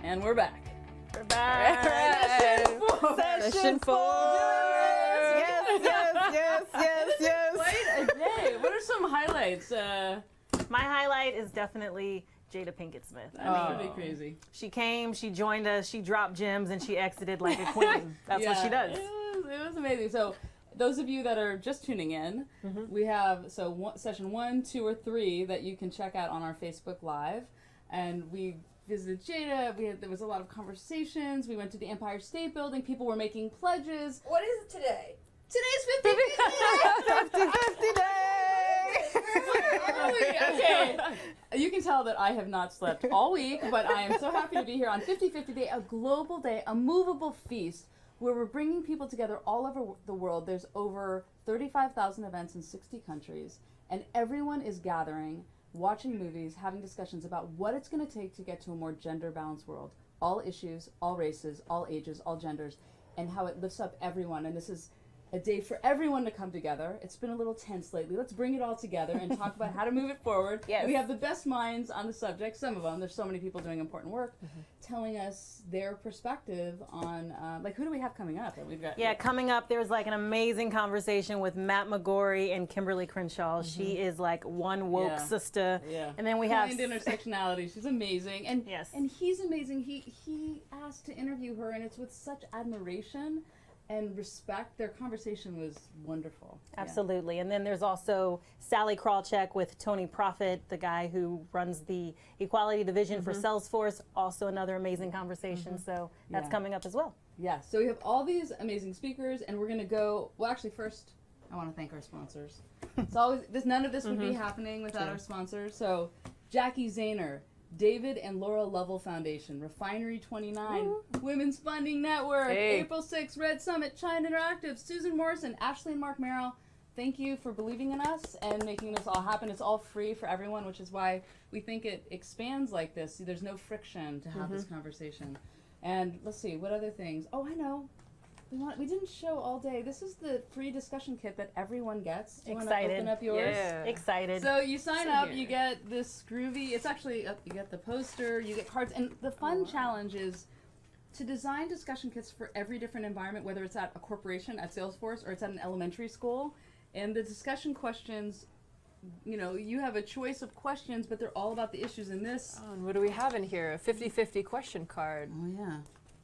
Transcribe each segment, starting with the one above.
And we're back. We're back. Session 4. Yes. Quite a day. What are some highlights? My highlight is definitely Jada Pinkett-Smith. That's pretty crazy. She came, she joined us, she dropped gems, and she exited like a queen. That's what she does. It was amazing. So, those of you that are just tuning in, we have session 1, 2, or 3 that you can check out on our Facebook Live, and we visited Jada. There was a lot of conversations. We went to the Empire State Building. People were making pledges. What is it today? Today's 50-50 Okay. You can tell that I have not slept all week, but I am so happy to be here on 50-50 Day, a global day, a movable feast, where we're bringing people together all over the world. There's over 35,000 events in 60 countries, and everyone is gathering, watching movies, having discussions about what it's going to take to get to a more gender-balanced world. All issues, all races, all ages, all genders, and how it lifts up everyone. And this is a day for everyone to come together. It's been a little tense lately. Let's bring it all together and talk about how to move it forward. Yes. We have the best minds on the subject, some of them. There's so many people doing important work, telling us their perspective on, like, who do we have coming up? We've got, coming up, there's like an amazing conversation with Matt McGorry and Kimberly Crenshaw. She is like one woke sister. Yeah. And then we have intersectionality. She's amazing. And and he's amazing. He asked to interview her, and it's with such admiration and respect. Their conversation was wonderful. Absolutely. And then there's also Sallie Krawcheck with Tony Profit, the guy who runs the equality division for Salesforce. Also another amazing conversation. So that's coming up as well. Yeah. So we have all these amazing speakers, and we're going to go, well, actually, first, I want to thank our sponsors. It's always, none of this would be happening without our sponsors. So Jackie Zahner, David and Laura Lovell Foundation, Refinery 29, Women's Funding Network, April 6th, Red Summit, China Interactive, Susan Morrison, Ashley and Mark Merrill. Thank you for believing in us and making this all happen. It's all free for everyone, which is why we think it expands like this. There's no friction to have this conversation. And let's see, what other things? Oh, I know. We didn't show all day. This is the free discussion kit that everyone gets. Do you want to open up yours? Yeah. Excited. So you sign up, you get this groovy, it's actually, you get the poster, you get cards, and the fun challenge is to design discussion kits for every different environment, whether it's at a corporation, at Salesforce, or it's at an elementary school. And the discussion questions, you know, you have a choice of questions, but they're all about the issues in this. Oh, and what do we have in here? A 50-50 question card. Oh, yeah.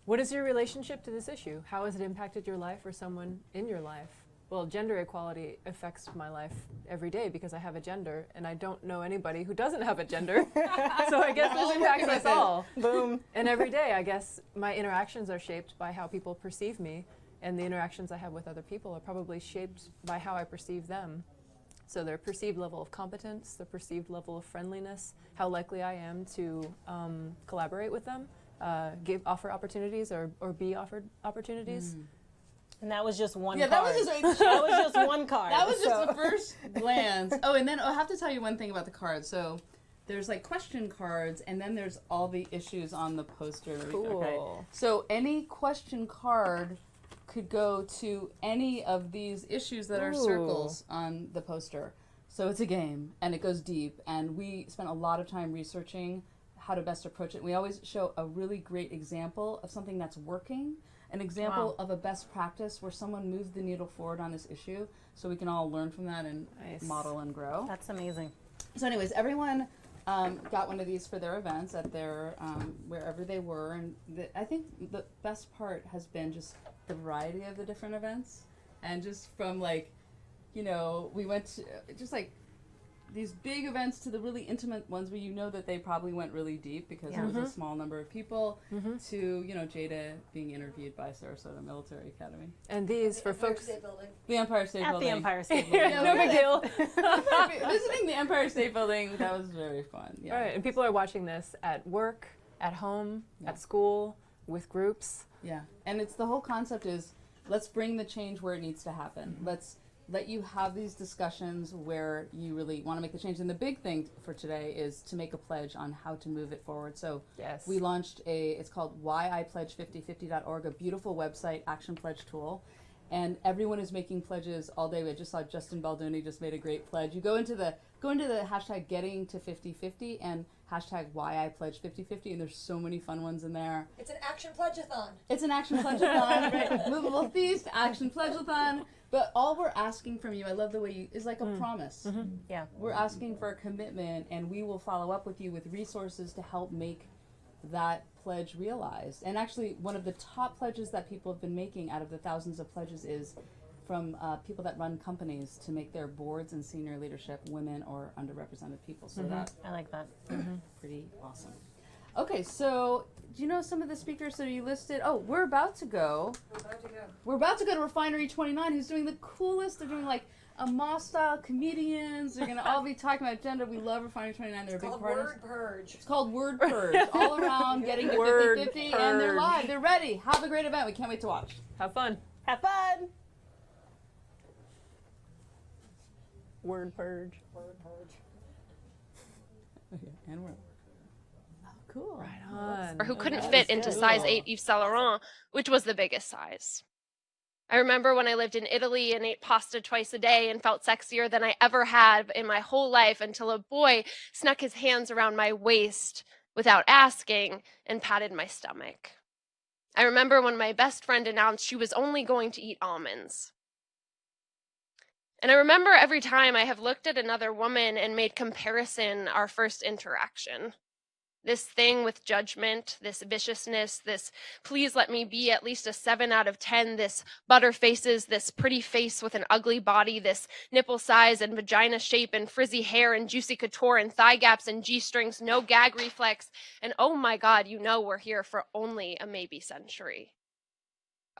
What is your relationship to this issue? How has it impacted your life or someone in your life? Well, gender equality affects my life every day because I have a gender, and I don't know anybody who doesn't have a gender. So I guess this impacts us all. Boom. And every day, I guess, my interactions are shaped by how people perceive me, and the interactions I have with other people are probably shaped by how I perceive them. So their perceived level of competence, their perceived level of friendliness, how likely I am to collaborate with them, offer opportunities or be offered opportunities. And that was just one card. That was just one card. That was just the first glance. Oh, and then I have to tell you one thing about the cards. So there's like question cards, and then there's all the issues on the poster. Cool. Okay. So any question card could go to any of these issues that are circles on the poster. So it's a game, and it goes deep, and we spent a lot of time researching how to best approach it. We always show a really great example of something that's working, an example of a best practice where someone moved the needle forward on this issue, so we can all learn from that and model and grow. That's amazing. So anyways, everyone got one of these for their events at their wherever they were, and I think the best part has been just the variety of the different events, and just from like, you know, we went to just like these big events to the really intimate ones where you know that they probably went really deep because there was a small number of people, to, you know, Jada being interviewed by Sarasota Military Academy. And these for folks... The Empire State Building. At the Empire State Building. No big deal. Visiting the Empire State Building, that was very fun. Yeah. All right, and people are watching this at work, at home, at school, with groups. Yeah, and it's the whole concept is let's bring the change where it needs to happen. Let's let you have these discussions where you really want to make the change. And the big thing for today is to make a pledge on how to move it forward. So we launched it's called whyipledge5050.org, a beautiful website action pledge tool. And everyone is making pledges all day. I just saw Justin Baldoni just made a great pledge. You go into the hashtag getting to 5050 and hashtag why I pledge 50/50, and there's so many fun ones in there. It's an action pledge-a-thon. It's an action pledge-a-thon, right? Movable feast, action pledge-a-thon. But all we're asking from you, I love the way you, is like a promise. Yeah. We're asking for a commitment, and we will follow up with you with resources to help make that pledge realized. And actually, one of the top pledges that people have been making out of the thousands of pledges is from people that run companies to make their boards and senior leadership women or underrepresented people. So that I like that. pretty awesome. Okay, so do you know some of the speakers that you listed? Oh, we're about to go. We're about to go to Refinery 29, who's doing the coolest. They're doing like a Moss-style comedians. They're going to all be talking about gender. We love Refinery 29. They're a big part of it. Word Purge. It's called Word Purge. All around getting to 50/50, and they're live. They're ready. Have a great event. We can't wait to watch. Have fun. Have fun. Word purge. Word Purge. Okay, and we're cool. Right on. Or who couldn't that fit is into good. size 8 Yves Saint Laurent, which was the biggest size. I remember when I lived in Italy and ate pasta twice a day and felt sexier than I ever had in my whole life until a boy snuck his hands around my waist without asking and patted my stomach. I remember when my best friend announced she was only going to eat almonds. And I remember every time I have looked at another woman and made comparison our first interaction. This thing with judgment, this viciousness, this please let me be at least a 7 out of 10, this butter faces, this pretty face with an ugly body, this nipple size and vagina shape and frizzy hair and juicy couture and thigh gaps and G-strings, no gag reflex, and oh my God, you know we're here for only a maybe century.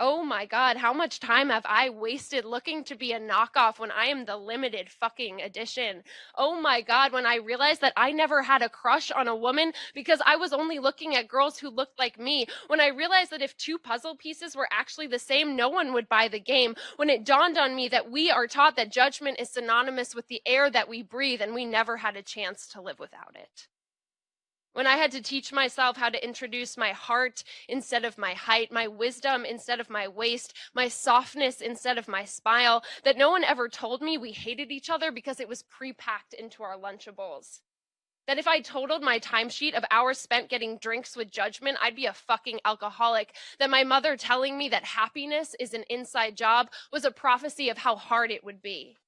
Oh my God, how much time have I wasted looking to be a knockoff when I am the limited fucking edition? Oh my God, when I realized that I never had a crush on a woman because I was only looking at girls who looked like me. When I realized that if 2 puzzle pieces were actually the same, no one would buy the game. When it dawned on me that we are taught that judgment is synonymous with the air that we breathe and we never had a chance to live without it. When I had to teach myself how to introduce my heart instead of my height, my wisdom instead of my waist, my softness instead of my smile, that no one ever told me we hated each other because it was pre-packed into our Lunchables. That if I totaled my timesheet of hours spent getting drinks with judgment, I'd be a fucking alcoholic. That my mother telling me that happiness is an inside job was a prophecy of how hard it would be.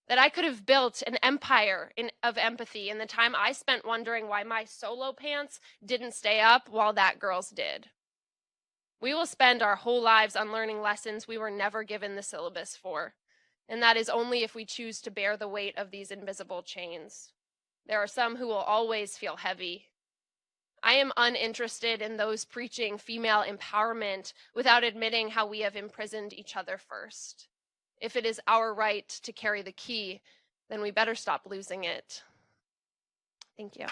That I could have built an empire of empathy in the time I spent wondering why my solo pants didn't stay up while that girl's did. We will spend our whole lives unlearning lessons we were never given the syllabus for, and that is only if we choose to bear the weight of these invisible chains. There are some who will always feel heavy. I am uninterested in those preaching female empowerment without admitting how we have imprisoned each other first. If it is our right to carry the key, then we better stop losing it. Thank you.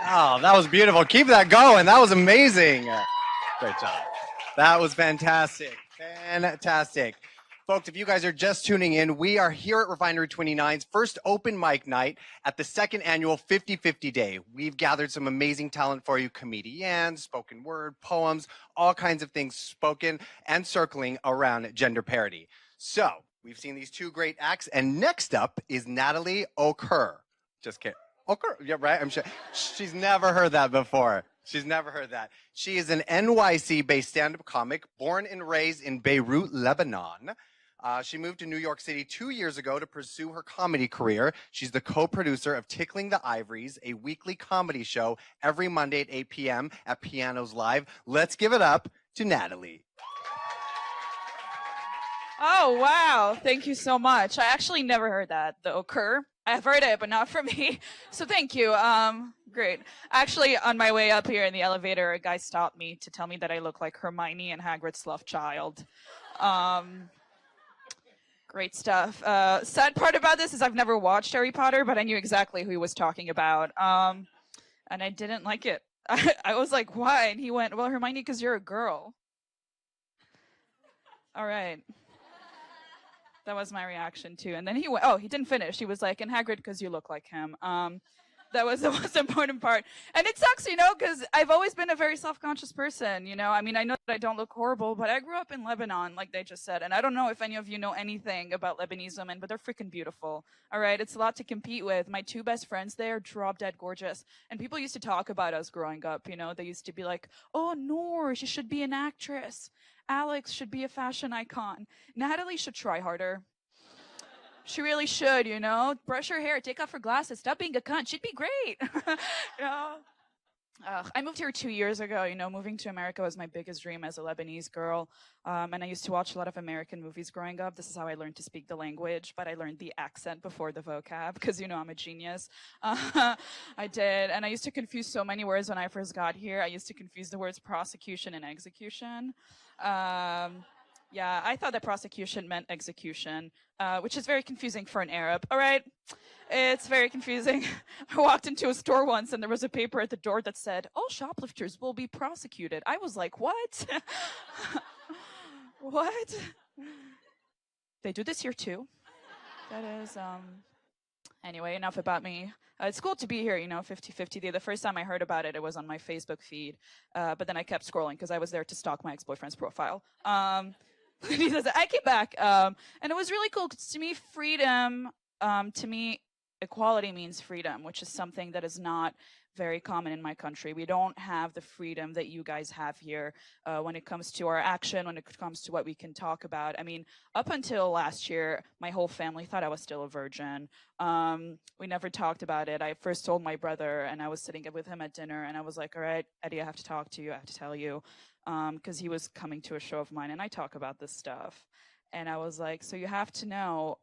Oh, that was beautiful. Keep that going. That was amazing. Great job. That was fantastic. Fantastic. Folks, if you guys are just tuning in, we are here at Refinery 29's first open mic night at the second annual 50/50 Day. We've gathered some amazing talent for you, comedians, spoken word, poems, all kinds of things spoken and circling around gender parity. So, we've seen these 2 great acts, and next up is Natalie Oak. Just kidding. Oak, yeah, right? I'm sure she's never heard that before. She's never heard that. She is an NYC-based stand-up comic, born and raised in Beirut, Lebanon. She moved to New York City 2 years ago to pursue her comedy career. She's the co-producer of Tickling the Ivories, a weekly comedy show every Monday at 8 p.m. at Pianos Live. Let's give it up to Natalie. Oh, wow. Thank you so much. I actually never heard that, the occur. I've heard it, but not from me. So thank you. Great. Actually, on my way up here in the elevator, a guy stopped me to tell me that I look like Hermione and Hagrid's love child. Great stuff. Sad part about this is I've never watched Harry Potter, but I knew exactly who he was talking about. And I didn't like it. I was like, why? And he went, well, Hermione, because you're a girl. All right. That was my reaction too. And then he went, oh, he didn't finish. He was like, and Hagrid, because you look like him. That was the most important part. And it sucks, you know, because I've always been a very self-conscious person, you know. I mean, I know that I don't look horrible, but I grew up in Lebanon, like they just said. And I don't know if any of you know anything about Lebanese women, but they're freaking beautiful. All right, it's a lot to compete with. My two best friends there, drop dead gorgeous. And people used to talk about us growing up, you know. They used to be like, oh, Noor, she should be an actress. Alex should be a fashion icon. Natalie should try harder. She really should, you know. Brush her hair, take off her glasses, stop being a cunt. She'd be great. You know? I moved here 2 years ago. You know, moving to America was my biggest dream as a Lebanese girl. And I used to watch a lot of American movies growing up. This is how I learned to speak the language, but I learned the accent before the vocab because, you know, I'm a genius. I did. And I used to confuse so many words when I first got here. I used to confuse the words prosecution and execution. Yeah, I thought that prosecution meant execution, which is very confusing for an Arab. All right, it's very confusing. I walked into a store once and there was a paper at the door that said, all shoplifters will be prosecuted. I was like, what? What? They do this here too. That is, anyway, enough about me. It's cool to be here, you know, 50-50. The first time I heard about it, it was on my Facebook feed. But then I kept scrolling because I was there to stalk my ex-boyfriend's profile. I came back, and it was really cool. 'Cause to me, freedom, to me, equality means freedom, which is something that is not very common in my country. We don't have the freedom that you guys have here when it comes to our action, when it comes to what we can talk about. I mean, up until last year, my whole family thought I was still a virgin. We never talked about it. I first told my brother, and I was sitting with him at dinner, and I was like, all right, Eddie, I have to talk to you. I have to tell you. Because he was coming to a show of mine, and I talk about this stuff. And I was like, so you have to know,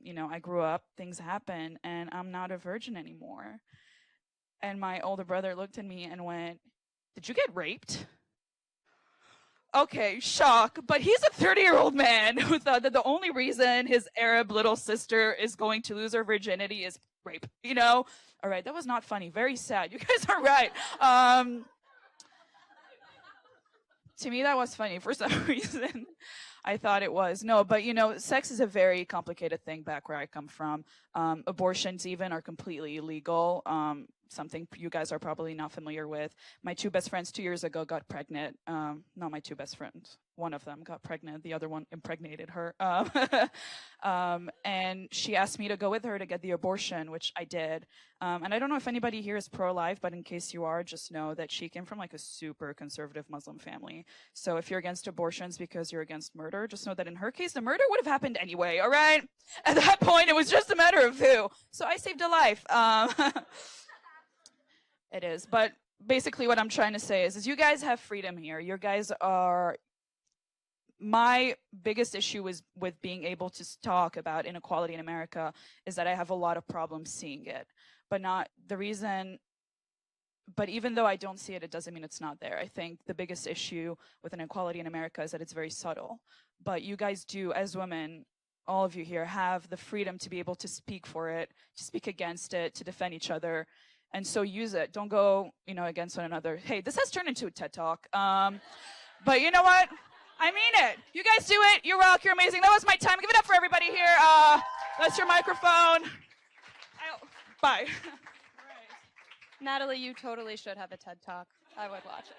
you know, I grew up, things happen, and I'm not a virgin anymore. And my older brother looked at me and went, did you get raped? Okay, shock. But he's a 30-year-old man who thought that the only reason his Arab little sister is going to lose her virginity is rape, you know? All right, that was not funny. Very sad. You guys are right. To me, that was funny. For some reason, I thought it was. No, but, you know, sex is a very complicated thing back where I come from. Abortions even are completely illegal, something you guys are probably not familiar with. My two best friends 2 years ago got pregnant. Not my two best friends. One of them got pregnant. The other one impregnated her. And she asked me to go with her to get the abortion, which I did. And I don't know if anybody here is pro-life, but in case you are, just know that she came from like a super conservative Muslim family. So if you're against abortions because you're against murder, just know that in her case, the murder would have happened anyway, all right? At that point, it was just a matter of who. So I saved a life. It is. But basically what I'm trying to say is you guys have freedom here. You guys are... My biggest issue is with being able to talk about inequality in America is that I have a lot of problems seeing it, but not the reason. But even though I don't see it, it doesn't mean it's not there. I think the biggest issue with inequality in America is that it's very subtle. But you guys do, as women, all of you here, have the freedom to be able to speak for it, to speak against it, to defend each other. And so use it. Don't go, you know, against one another. Hey, this has turned into a TED Talk. But you know what? I mean it. You guys do it. You rock. You're amazing. That was my time. Give it up for everybody here. That's your microphone. Bye. Natalie, you totally should have a TED Talk. I would watch it.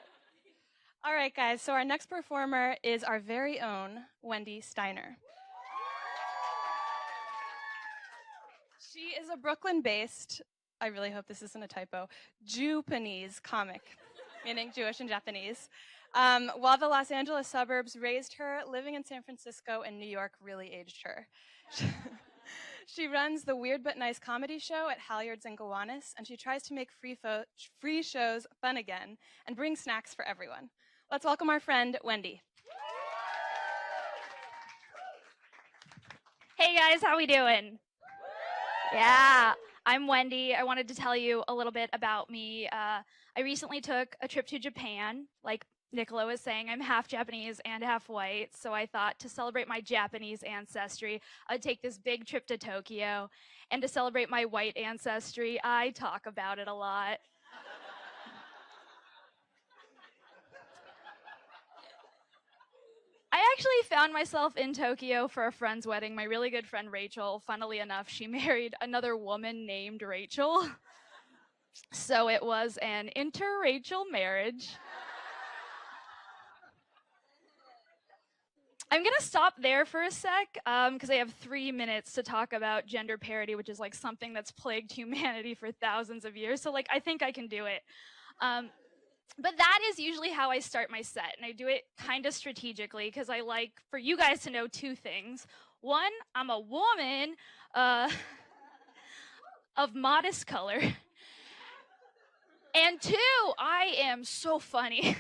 All right, guys. So our next performer is our very own Wendy Steiner. She is a Brooklyn-based, I really hope this isn't a typo, Japanese comic, meaning Jewish and Japanese. While the Los Angeles suburbs raised her, living in San Francisco and New York really aged her. She runs the Weird But Nice comedy show at Halyards and Gowanus, and she tries to make free shows fun again and bring snacks for everyone. Let's welcome our friend, Wendy. Hey guys, how we doing? Yeah, I'm Wendy. I wanted to tell you a little bit about me. I recently took a trip to Japan. Like Nicola was saying, I'm half Japanese and half white, so I thought to celebrate my Japanese ancestry, I'd take this big trip to Tokyo. And to celebrate my white ancestry, I talk about it a lot. I actually found myself in Tokyo for a friend's wedding. My really good friend Rachel, funnily enough, she married another woman named Rachel. So it was an interracial marriage. I'm going to stop there for a sec because I have 3 minutes to talk about gender parity, which is like something that's plagued humanity for thousands of years. So like, I think I can do it. But that is usually how I start my set, and I do it kind of strategically because I like for you guys to know 2 things. One, I'm a woman of modest color. And 2, I am so funny.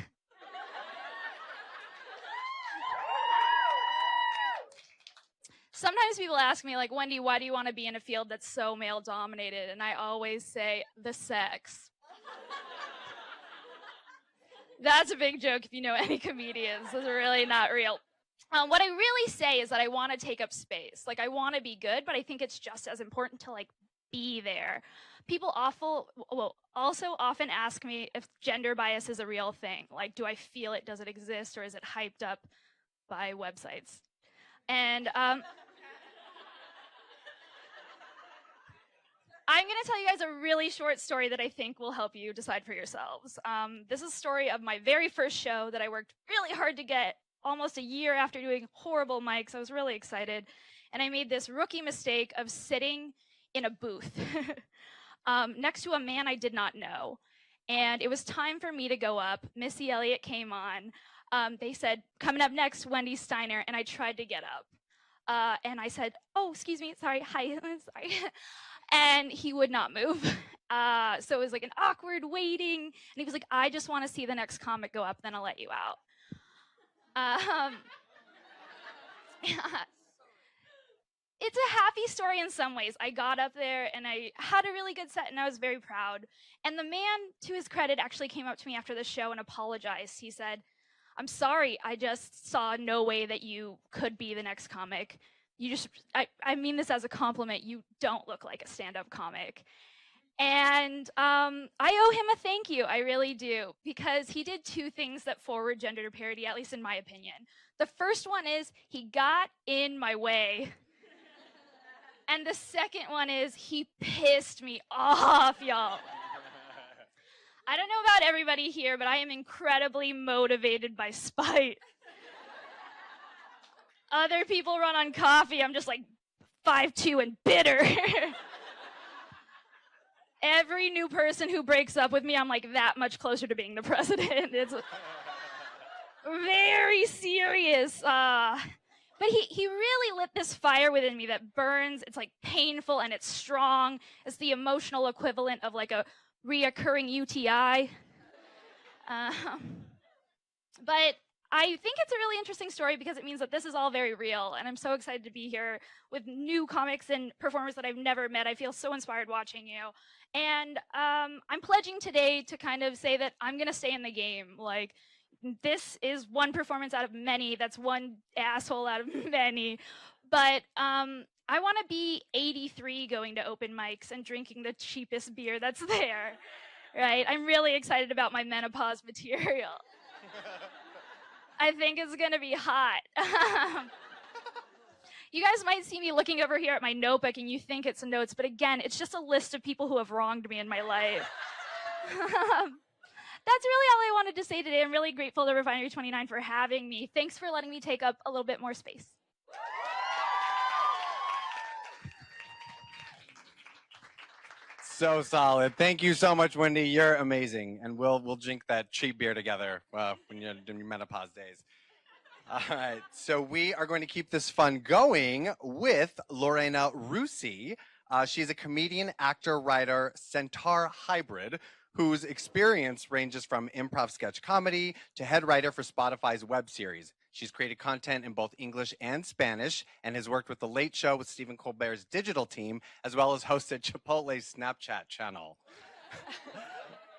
Sometimes people ask me, like, Wendy, why do you want to be in a field that's so male-dominated? And I always say, the sex. That's a big joke if you know any comedians. Those are really not real. What I really say is that I want to take up space. Like, I want to be good, but I think it's just as important to, like, be there. People also often ask me if gender bias is a real thing. Like, do I feel it? Does it exist? Or is it hyped up by websites? And I'm going to tell you guys a really short story that I think will help you decide for yourselves. This is a story of my very first show that I worked really hard to get almost a year after doing horrible mics. I was really excited. And I made this rookie mistake of sitting in a booth next to a man I did not know. And it was time for me to go up. Missy Elliott came on. They said, coming up next, Wendy Steiner. And I tried to get up. And I said, oh, excuse me, sorry, hi, sorry. And he would not move. So it was like an awkward waiting. And he was like, I just want to see the next comic go up, then I'll let you out. It's a happy story in some ways. I got up there and I had a really good set and I was very proud. And the man, to his credit, actually came up to me after the show and apologized. He said, I'm sorry, I just saw no way that you could be the next comic. I mean this as a compliment, you don't look like a stand-up comic. And I owe him a thank you, I really do, because he did 2 things that forward gender parity, at least in my opinion. The first one is he got in my way. And the second one is he pissed me off, y'all. I don't know about everybody here, but I am incredibly motivated by spite. Other people run on coffee. I'm just like 5'2" and bitter. Every new person who breaks up with me, I'm like that much closer to being the president. It's very serious. But he really lit this fire within me that burns. It's like painful and it's strong. It's the emotional equivalent of like a reoccurring UTI. But I think it's a really interesting story because it means that this is all very real, and I'm so excited to be here with new comics and performers that I've never met. I feel so inspired watching you. And I'm pledging today to kind of say that I'm going to stay in the game. Like, this is one performance out of many. That's one asshole out of many. But I want to be 83 going to open mics and drinking the cheapest beer that's there, right? I'm really excited about my menopause material. I think it's going to be hot. You guys might see me looking over here at my notebook and you think it's notes, but again, it's just a list of people who have wronged me in my life. That's really all I wanted to say today. I'm really grateful to Refinery 29 for having me. Thanks for letting me take up a little bit more space. So solid. Thank you so much, Wendy. You're amazing. And we'll drink that cheap beer together when you're in your menopause days. All right. So we are going to keep this fun going with Lorena Rusi. She's a comedian, actor, writer, centaur hybrid whose experience ranges from improv sketch comedy to head writer for Spotify's web series. She's created content in both English and Spanish and has worked with The Late Show with Stephen Colbert's digital team, as well as hosted Chipotle's Snapchat channel.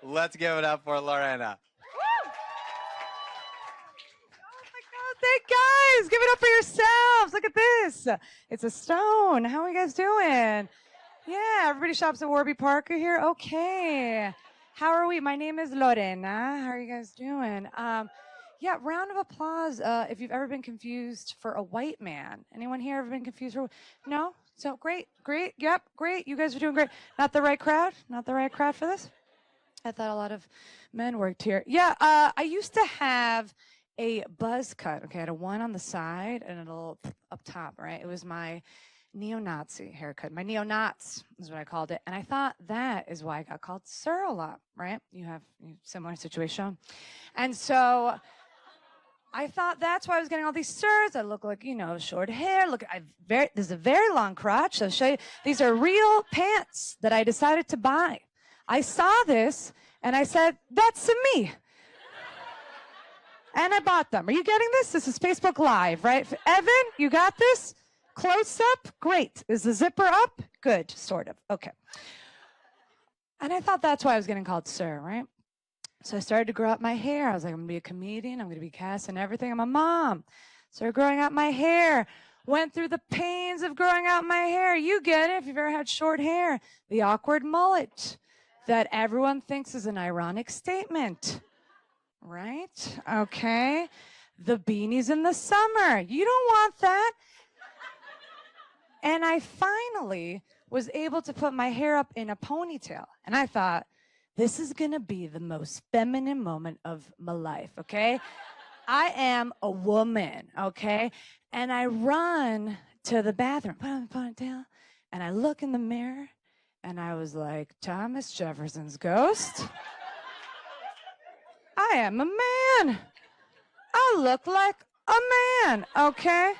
Let's give it up for Lorena. Guys, give it up for yourselves. Look at this. It's a stone. How are you guys doing? Yeah, everybody shops at Warby Parker here. Okay. How are we? My name is Lorena. How are you guys doing? Yeah, round of applause if you've ever been confused for a white man. Anyone here ever been confused for? No? So great. Yep, great. You guys are doing great. Not the right crowd? Not the right crowd for this? I thought a lot of men worked here. Yeah, I used to have a buzz cut. Okay, I had a one on the side and a little up top, right? It was my neo-Nazi haircut. My neo-Nats is what I called it. And I thought that is why I got called Sir a lot, right? You have a similar situation. And so I thought that's why I was getting all these sirs. I look like, short hair. Look, this is a very long crotch. I'll show you. These are real pants that I decided to buy. I saw this and I said, that's me. And I bought them. Are you getting this? This is Facebook Live, right? Evan, you got this? Close up? Great. Is the zipper up? Good, sort of. Okay. And I thought that's why I was getting called sir, right? So I started to grow out my hair. I was like, I'm going to be a comedian. I'm going to be cast in everything. I'm a mom. Started growing out my hair. Went through the pains of growing out my hair. You get it if you've ever had short hair. The awkward mullet that everyone thinks is an ironic statement. Right? Okay. The beanies in the summer. You don't want that. And I finally was able to put my hair up in a ponytail. And I thought, this is going to be the most feminine moment of my life, okay? I am a woman, okay? And I run to the bathroom, put on the ponytail, and I look in the mirror, and I was like, Thomas Jefferson's ghost? I am a man. I look like a man, okay?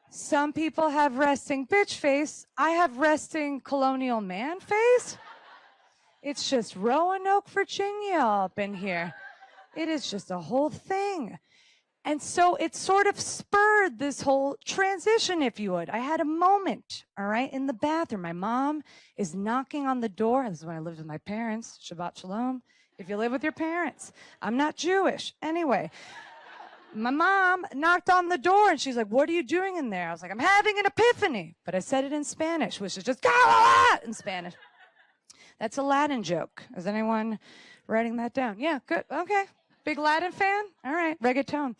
Some people have resting bitch face. I have resting colonial man face. It's just Roanoke, Virginia up in here. It is just a whole thing. And so it sort of spurred this whole transition, if you would. I had a moment, all right, in the bathroom. My mom is knocking on the door. This is when I lived with my parents. Shabbat shalom. If you live with your parents. I'm not Jewish. Anyway, my mom knocked on the door and she's like, what are you doing in there? I was like, I'm having an epiphany. But I said it in Spanish, which is just in Spanish. That's a Latin joke. Is anyone writing that down? Yeah, good. Okay. Big Latin fan? All right. Reggaeton.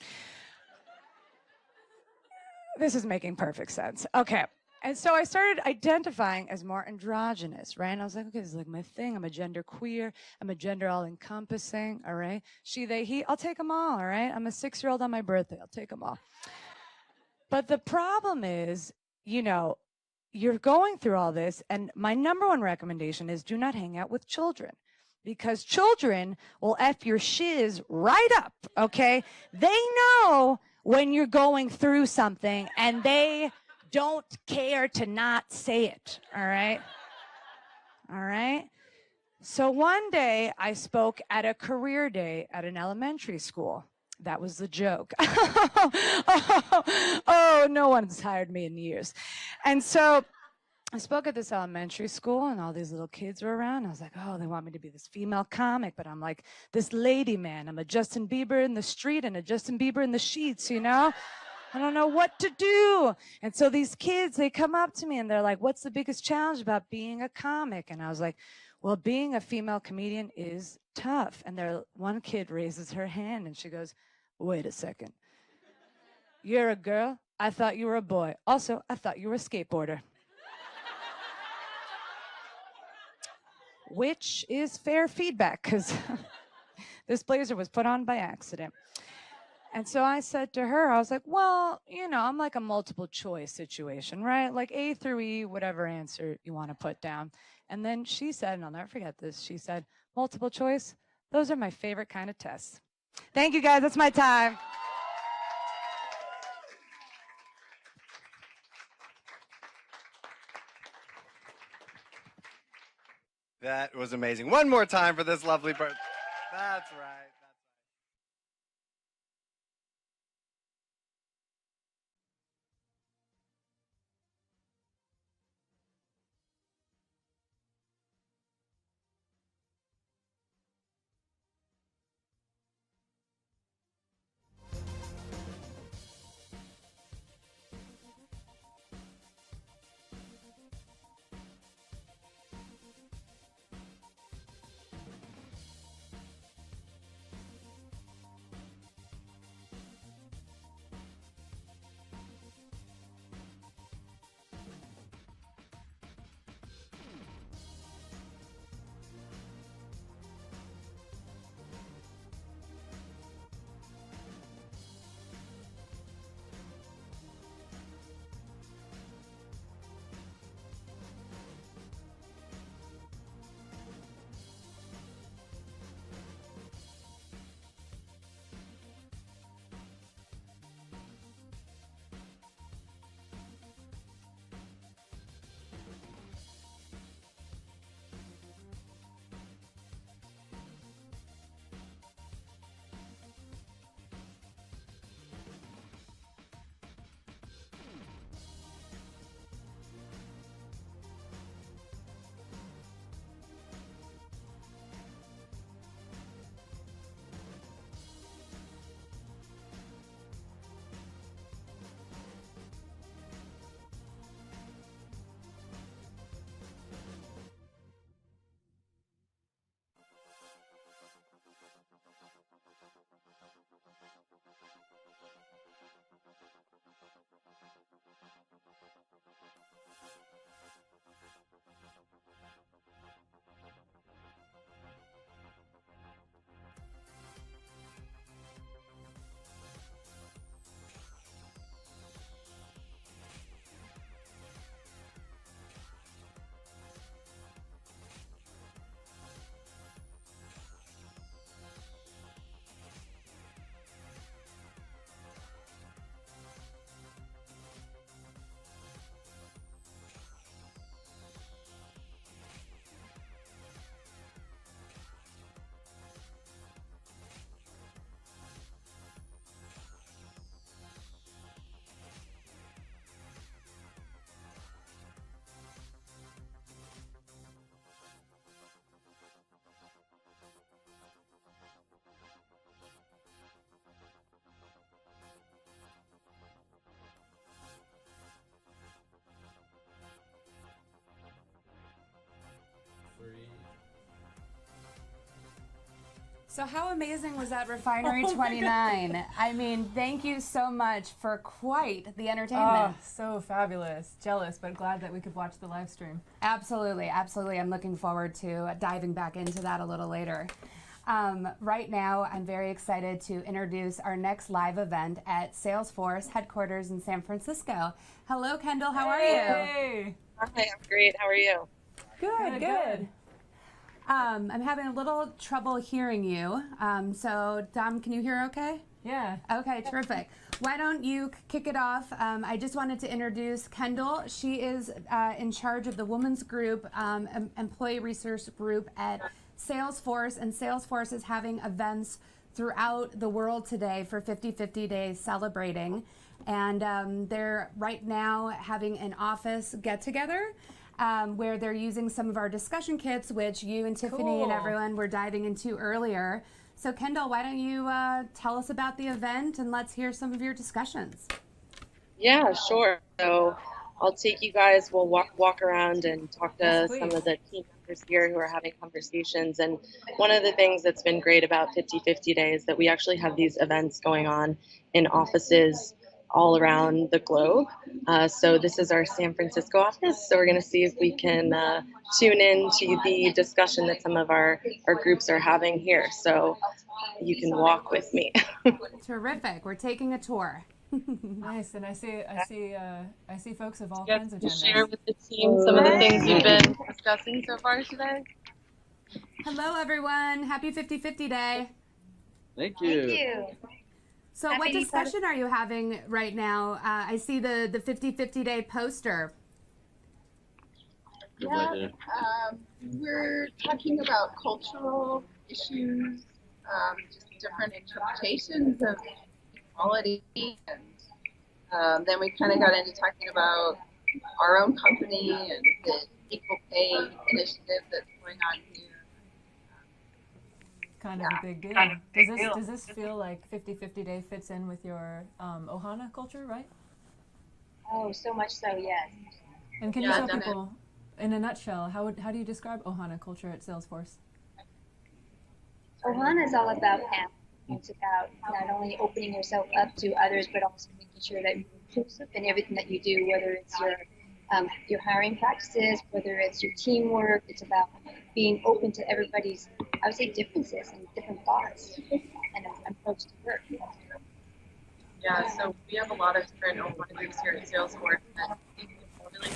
This is making perfect sense. Okay. And so I started identifying as more androgynous, right? And I was like, okay, this is like my thing. I'm a gender queer. I'm a gender all-encompassing, all right? She, they, he. I'll take them all, all right? I'm a 6-year-old on my birthday. I'll take them all. But the problem is, you're going through all this, and my number one recommendation is do not hang out with children. Because children will F your shiz right up, okay? They know when you're going through something, and they don't care to not say it, all right? All right? So one day, I spoke at a career day at an elementary school. That was the joke. Oh, no one's hired me in years. And so I spoke at this elementary school, and all these little kids were around. I was like, oh, they want me to be this female comic, but I'm like this lady man. I'm a Justin Bieber in the street and a Justin Bieber in the sheets, I don't know what to do. And so these kids, they come up to me, and they're like, what's the biggest challenge about being a comic? And I was like, well, being a female comedian is tough. And one kid raises her hand, and she goes, wait a second. You're a girl? I thought you were a boy. Also, I thought you were a skateboarder. Which is fair feedback, because this blazer was put on by accident. And so I said to her, I was like, well, I'm like a multiple choice situation, right? Like A through E, whatever answer you want to put down. And then she said, and I'll never forget this, she said, multiple choice, those are my favorite kind of tests. Thank you, guys. That's my time. That was amazing. One more time for this lovely person. That's right. So how amazing was that Refinery 29? I mean, thank you so much for quite the entertainment. Oh, so fabulous. Jealous, but glad that we could watch the live stream. Absolutely, absolutely. I'm looking forward to diving back into that a little later. Right now, I'm very excited to introduce our next live event at Salesforce headquarters in San Francisco. Hello, Kendall. How are you? Hey. Hi, I'm great. How are you? Good. I'm having a little trouble hearing you. So, Dom, can you hear okay? Yeah. Okay, terrific. Why don't you kick it off? I just wanted to introduce Kendall. She is in charge of the women's group, employee resource group at Salesforce, and Salesforce is having events throughout the world today for 50/50 Days celebrating. And they're right now having an office get-together where they're using some of our discussion kits, which you and Tiffany and everyone were diving into earlier. So Kendall, why don't you tell us about the event and let's hear some of your discussions. Yeah, sure. So I'll take you guys, we'll walk around and talk to some of the team members here who are having conversations. And one of the things that's been great about 50/50 Day is that we actually have these events going on in offices all around the globe. So this is our San Francisco office. So we're going to see if we can tune in to the discussion that some of our groups are having here. So you can walk with me. Terrific. We're taking a tour. Nice. And I see folks of all kinds of genders. Share with the team some of the things you've been discussing so far today. Hello, everyone. Happy 50/50 Day. Thank you. Thank you. So what discussion are you having right now? I see the 50/50 Day poster. Yeah, we're talking about cultural issues, just different interpretations of equality, and then we kind of got into talking about our own company and the equal pay initiative that's going on here. Kind of a big deal. Does this feel like 50/50 Day fits in with your Ohana culture, right? Oh, so much so, yes. And can you tell people, in a nutshell, how do you describe Ohana culture at Salesforce? Ohana is all about family. It's about not only opening yourself up to others, but also making sure that you're inclusive in everything that you do, whether it's your hiring practices, whether it's your teamwork. It's about being open to everybody's, I would say, differences and different thoughts and approach to work. Yeah, so we have a lot of different Ohana groups here at Salesforce, and really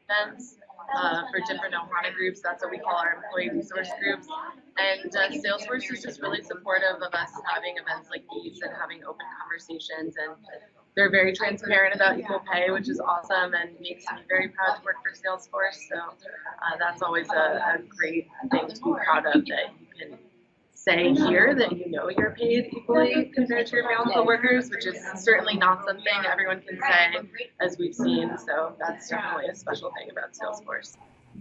events for different Ohana groups. That's what we call our employee resource groups. And Salesforce is just really supportive of us having events like these and having open conversations. And they're very transparent about equal pay, which is awesome and makes me very proud to work for Salesforce. So that's always a great thing to be proud of, that you can say here that you know you're paid equally compared to your male coworkers, which is certainly not something everyone can say, as we've seen. So that's definitely a special thing about Salesforce.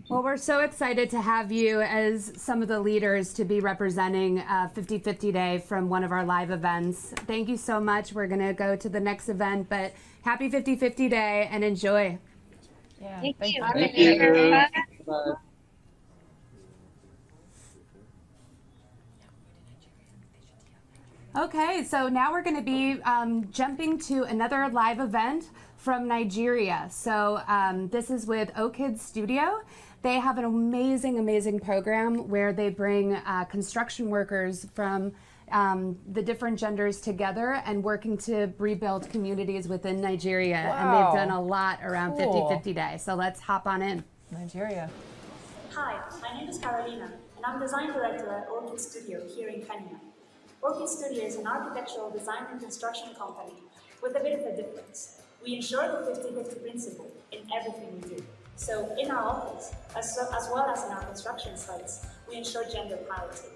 Well, we're so excited to have you as some of the leaders to be representing 50/50 Day from one of our live events. Thank you so much. We're going to go to the next event, but happy 50/50 Day and enjoy. Yeah, thank you. Thank you. Bye. Okay, so now we're going to be jumping to another live event from Nigeria. So this is with O-Kids Studio. They have an amazing program where they bring construction workers from the different genders together and working to rebuild communities within Nigeria. Wow. And they've done a lot around Cool. 50/50 Day. So let's hop on in. Nigeria. Hi, my name is Carolina, and I'm design director at Orchid Studio here in Kenya. Orchid Studio is an architectural design and construction company with a bit of a difference. We ensure the 50/50 principle in everything we do. So in our office, as well as in our construction sites, we ensure gender parity.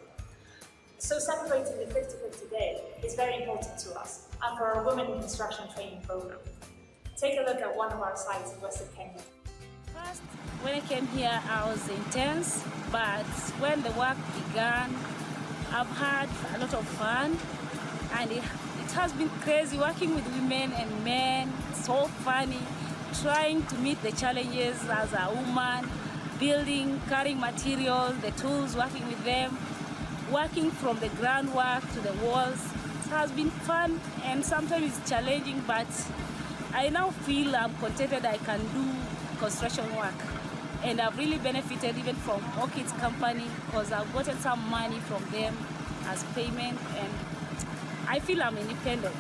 So celebrating the 50/50 Day is very important to us and for our Women in Construction training program. Take a look at one of our sites in Western Kenya. First, when I came here, I was intense, but when the work began, I've had a lot of fun, and it has been crazy working with women and men. So funny, trying to meet the challenges as a woman, building, carrying materials, the tools, working with them. working from the groundwork to the walls. It has been fun and sometimes it's challenging, but I now feel I'm contented I can do construction work. And I've really benefited even from Orchid's company because I've gotten some money from them as payment, and I feel I'm independent.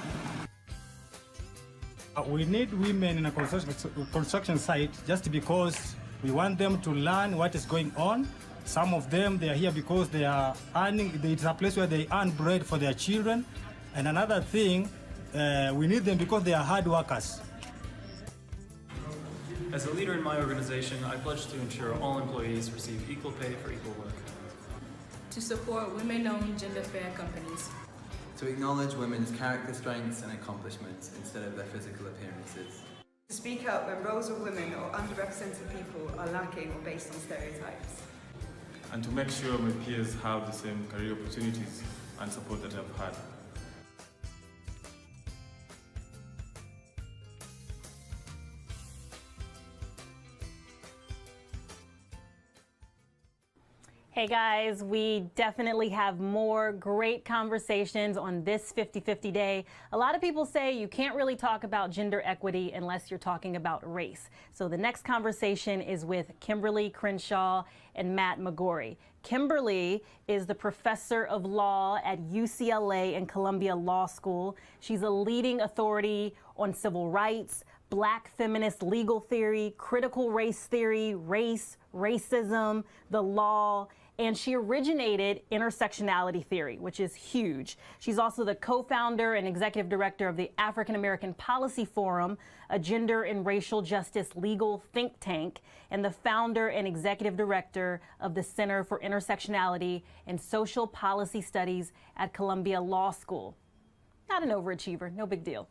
We need women in a construction site just because we want them to learn what is going on. Some of them, they are here because they are earning, it's a place where they earn bread for their children. And another thing, we need them because they are hard workers. As a leader in my organization, I pledge to ensure all employees receive equal pay for equal work. To support women-owned, gender-fair companies. To acknowledge women's character strengths and accomplishments instead of their physical appearances. To speak up when roles of women or underrepresented people are lacking or based on stereotypes. And to make sure my peers have the same career opportunities and support that I've had. Hey guys, we definitely have more great conversations on this 50-50 day. A lot of people say you can't really talk about gender equity unless you're talking about race. So the next conversation is with Kimberly Crenshaw and Matt McGorry. Kimberly is the professor of law at UCLA and Columbia Law School. She's a leading authority on civil rights, Black feminist legal theory, critical race theory, race, racism, the law, and she originated intersectionality theory, which is huge. She's also the co-founder and executive director of the African American Policy Forum, a gender and racial justice legal think tank, and the founder and executive director of the Center for Intersectionality and Social Policy Studies at Columbia Law School. Not an overachiever, no big deal.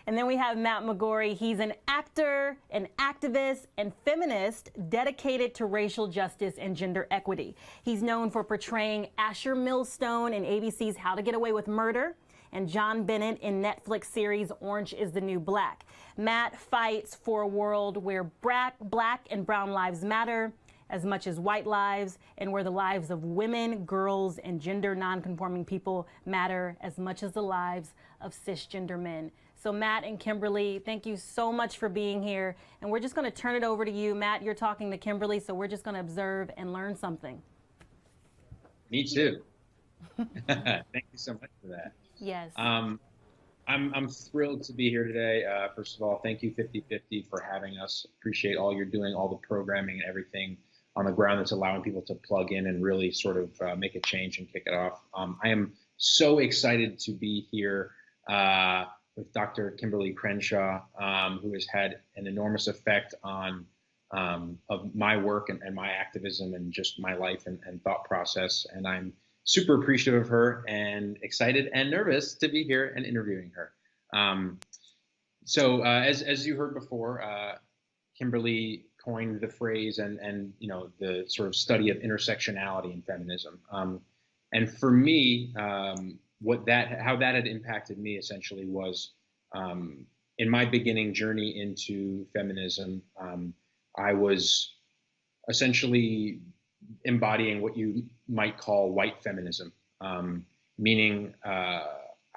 And then we have Matt McGorry. He's an actor, an activist, and feminist dedicated to racial justice and gender equity. He's known for portraying Asher Millstone in ABC's How to Get Away with Murder and John Bennett in Netflix series Orange is the New Black. Matt fights for a world where black and brown lives matter as much as white lives, and where the lives of women, girls, and gender nonconforming people matter as much as the lives of cisgender men. So Matt and Kimberly, thank you so much for being here. And we're just going to turn it over to you. Matt, you're talking to Kimberly, so we're just going to observe and learn something. Me too. Thank you so much for that. Yes. I'm thrilled to be here today. First of all, thank you 50-50 for having us. Appreciate all you're doing, all the programming and everything on the ground that's allowing people to plug in and really sort of make a change and kick it off. I am so excited to be here with Dr. Kimberly Crenshaw, who has had an enormous effect on of my work and my activism and just my life and thought process. And I'm super appreciative of her and excited and nervous to be here and interviewing her. So as you heard before, Kimberly coined the phrase and you know the sort of study of intersectionality in feminism. And for me, how that had impacted me essentially was in my beginning journey into feminism, I was essentially embodying what you might call white feminism, meaning I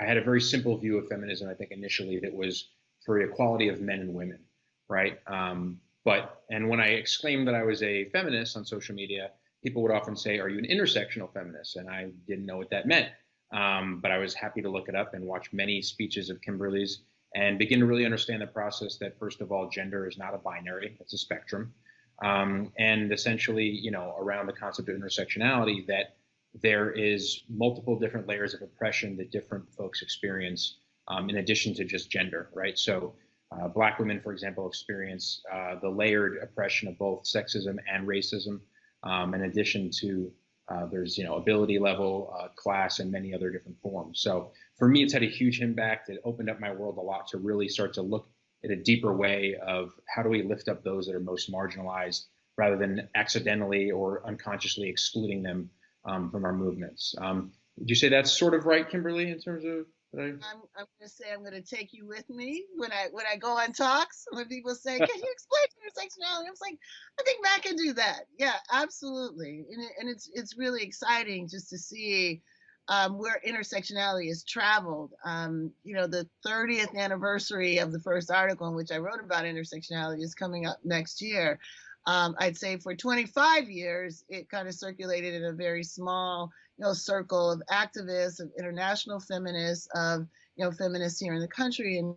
had a very simple view of feminism, I think initially, that was for equality of men and women, right? And when I exclaimed that I was a feminist on social media, people would often say, are you an intersectional feminist? And I didn't know what that meant. But I was happy to look it up and watch many speeches of Kimberly's and begin to really understand the process that, first of all, gender is not a binary, it's a spectrum. And essentially, you know, around the concept of intersectionality, that there is multiple different layers of oppression that different folks experience in addition to just gender, right? So Black women, for example, experience the layered oppression of both sexism and racism, in addition to there's, you know, ability level, class, and many other different forms. So for me, it's had a huge impact. It opened up my world a lot to really start to look at a deeper way of how do we lift up those that are most marginalized rather than accidentally or unconsciously excluding them from our movements. Would you say that's sort of right, Kimberly, in terms of I'm going to say I'm going to take you with me when I go on talks. When people say, "Can you explain intersectionality?" I was like, I think Matt can do that. Yeah, absolutely. And it's really exciting just to see where intersectionality has traveled. The 30th anniversary of the first article in which I wrote about intersectionality is coming up next year. I'd say for 25 years, it kind of circulated in a very small, circle of activists, of international feminists, of, feminists here in the country. And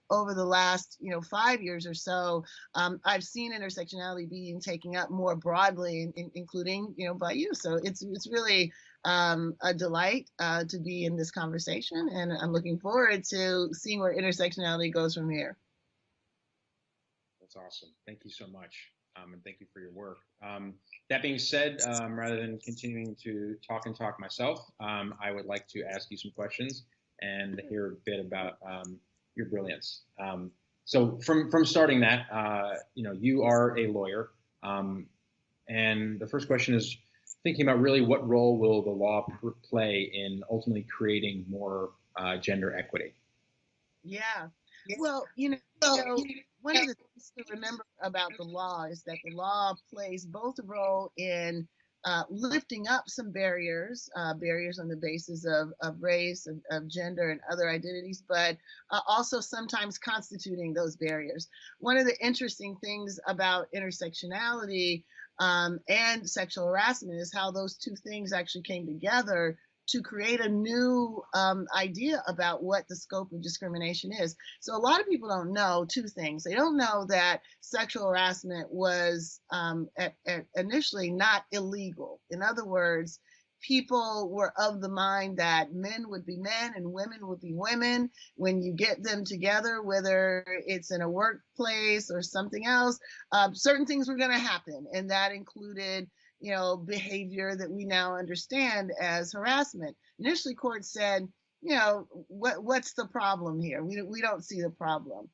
over the last, 5 years or so, I've seen intersectionality being taken up more broadly, including, by you. So it's really a delight to be in this conversation, and I'm looking forward to seeing where intersectionality goes from here. That's awesome. Thank you so much. And thank you for your work. That being said, rather than continuing to talk myself, I would like to ask you some questions and hear a bit about your brilliance. So from starting that, you are a lawyer. And the first question is thinking about really what role will the law play in ultimately creating more gender equity? Yeah. Well, one of the things to remember about the law is that the law plays both a role in lifting up some barriers on the basis of race, of gender, and other identities, but also sometimes constituting those barriers. One of the interesting things about intersectionality and sexual harassment is how those two things actually came together to create a new idea about what the scope of discrimination is. So a lot of people don't know two things. They don't know that sexual harassment was initially not illegal. In other words, people were of the mind that men would be men and women would be women. When you get them together, whether it's in a workplace or something else, certain things were going to happen. And that included behavior that we now understand as harassment. Initially, courts said, what's the problem here? We don't see the problem.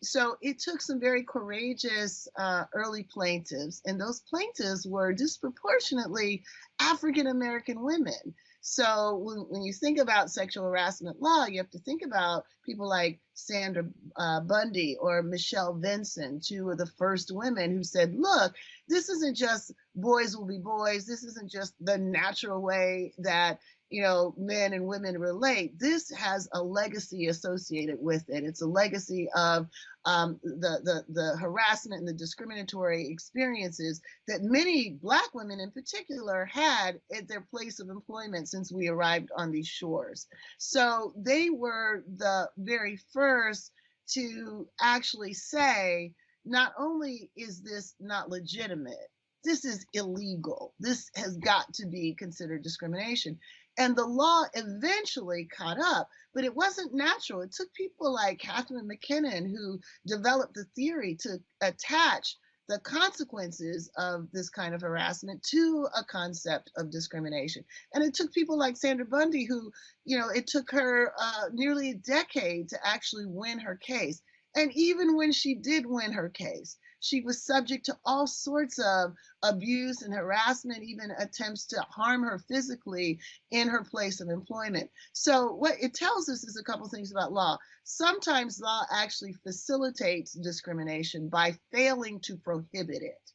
So it took some very courageous early plaintiffs, and those plaintiffs were disproportionately African-American women. So when you think about sexual harassment law, you have to think about people like Sandra Bundy or Michelle Vinson, two of the first women who said, look, this isn't just boys will be boys. This isn't just the natural way that men and women relate. This has a legacy associated with it. It's a legacy of the harassment and the discriminatory experiences that many Black women in particular had at their place of employment since we arrived on these shores. So they were the very first to actually say, not only is this not legitimate, this is illegal. This has got to be considered discrimination. And the law eventually caught up, but it wasn't natural. It took people like Catherine McKinnon, who developed the theory to attach the consequences of this kind of harassment to a concept of discrimination. And it took people like Sandra Bundy, who, it took her nearly a decade to actually win her case. And even when she did win her case, she was subject to all sorts of abuse and harassment, even attempts to harm her physically in her place of employment. So what it tells us is a couple things about law. Sometimes law actually facilitates discrimination by failing to prohibit it.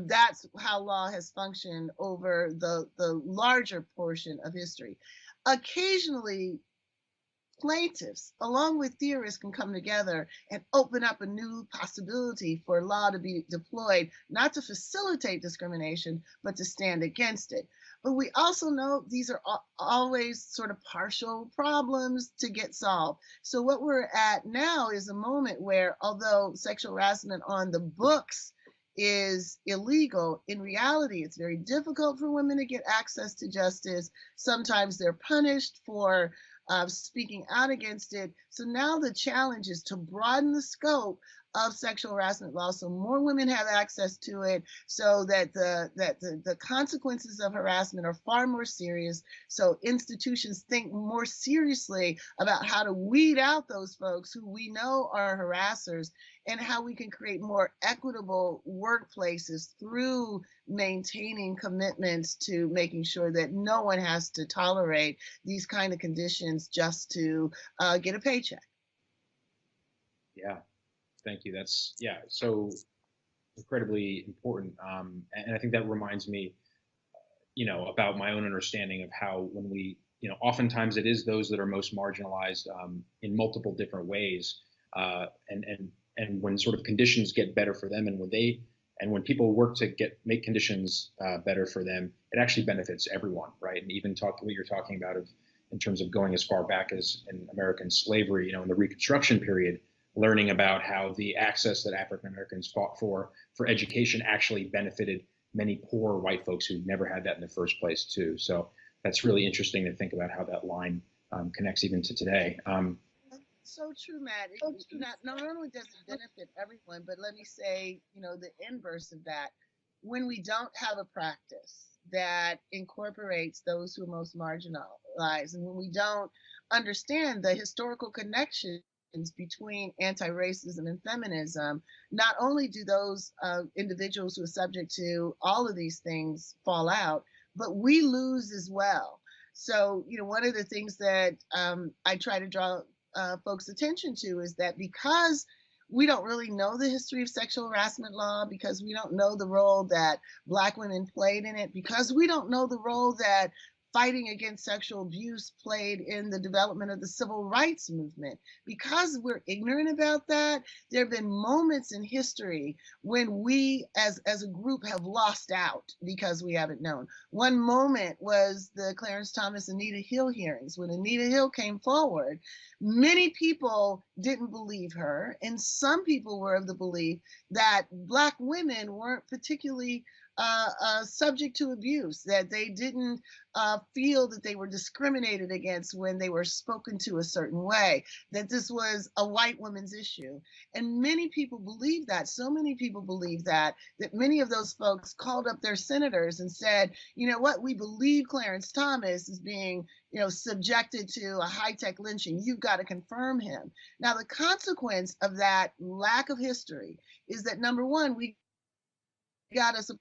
That's how law has functioned over the larger portion of history. Occasionally, plaintiffs, along with theorists, can come together and open up a new possibility for law to be deployed, not to facilitate discrimination, but to stand against it. But we also know these are always sort of partial problems to get solved. So what we're at now is a moment where, although sexual harassment on the books is illegal, in reality, it's very difficult for women to get access to justice. Sometimes they're punished for speaking out against it. So now the challenge is to broaden the scope of sexual harassment law, so more women have access to it, so that the consequences of harassment are far more serious, so institutions think more seriously about how to weed out those folks who we know are harassers, and how we can create more equitable workplaces through maintaining commitments to making sure that no one has to tolerate these kind of conditions just to get a paycheck. Yeah, thank you. That's, yeah, so incredibly important. And I think that reminds me, about my own understanding of how when we, oftentimes it is those that are most marginalized in multiple different ways. And when sort of conditions get better for them, and when people work to make conditions better for them, it actually benefits everyone, right? And even what you're talking about in terms of going as far back as in American slavery, in the Reconstruction period, learning about how the access that African Americans fought for education actually benefited many poor white folks who never had that in the first place too. So that's really interesting to think about how that line connects even to today. So true, Matt. Not only does it benefit everyone, but let me say, the inverse of that. When we don't have a practice that incorporates those who are most marginalized, and when we don't understand the historical connections between anti-racism and feminism, not only do those individuals who are subject to all of these things fall out, but we lose as well. So, one of the things that I try to draw folks' attention to is that because we don't really know the history of sexual harassment law, because we don't know the role that Black women played in it, because we don't know the role that fighting against sexual abuse played in the development of the civil rights movement. Because we're ignorant about that, there have been moments in history when we as a group have lost out because we haven't known. One moment was the Clarence Thomas Anita Hill hearings. When Anita Hill came forward, many people didn't believe her, and some people were of the belief that Black women weren't particularly subject to abuse, that they didn't feel that they were discriminated against when they were spoken to a certain way, that this was a white woman's issue. And many people believe that, so many people believe that many of those folks called up their senators and said, you know what, we believe Clarence Thomas is being subjected to a high-tech lynching. You've got to confirm him. Now, the consequence of that lack of history is that, number one, we got us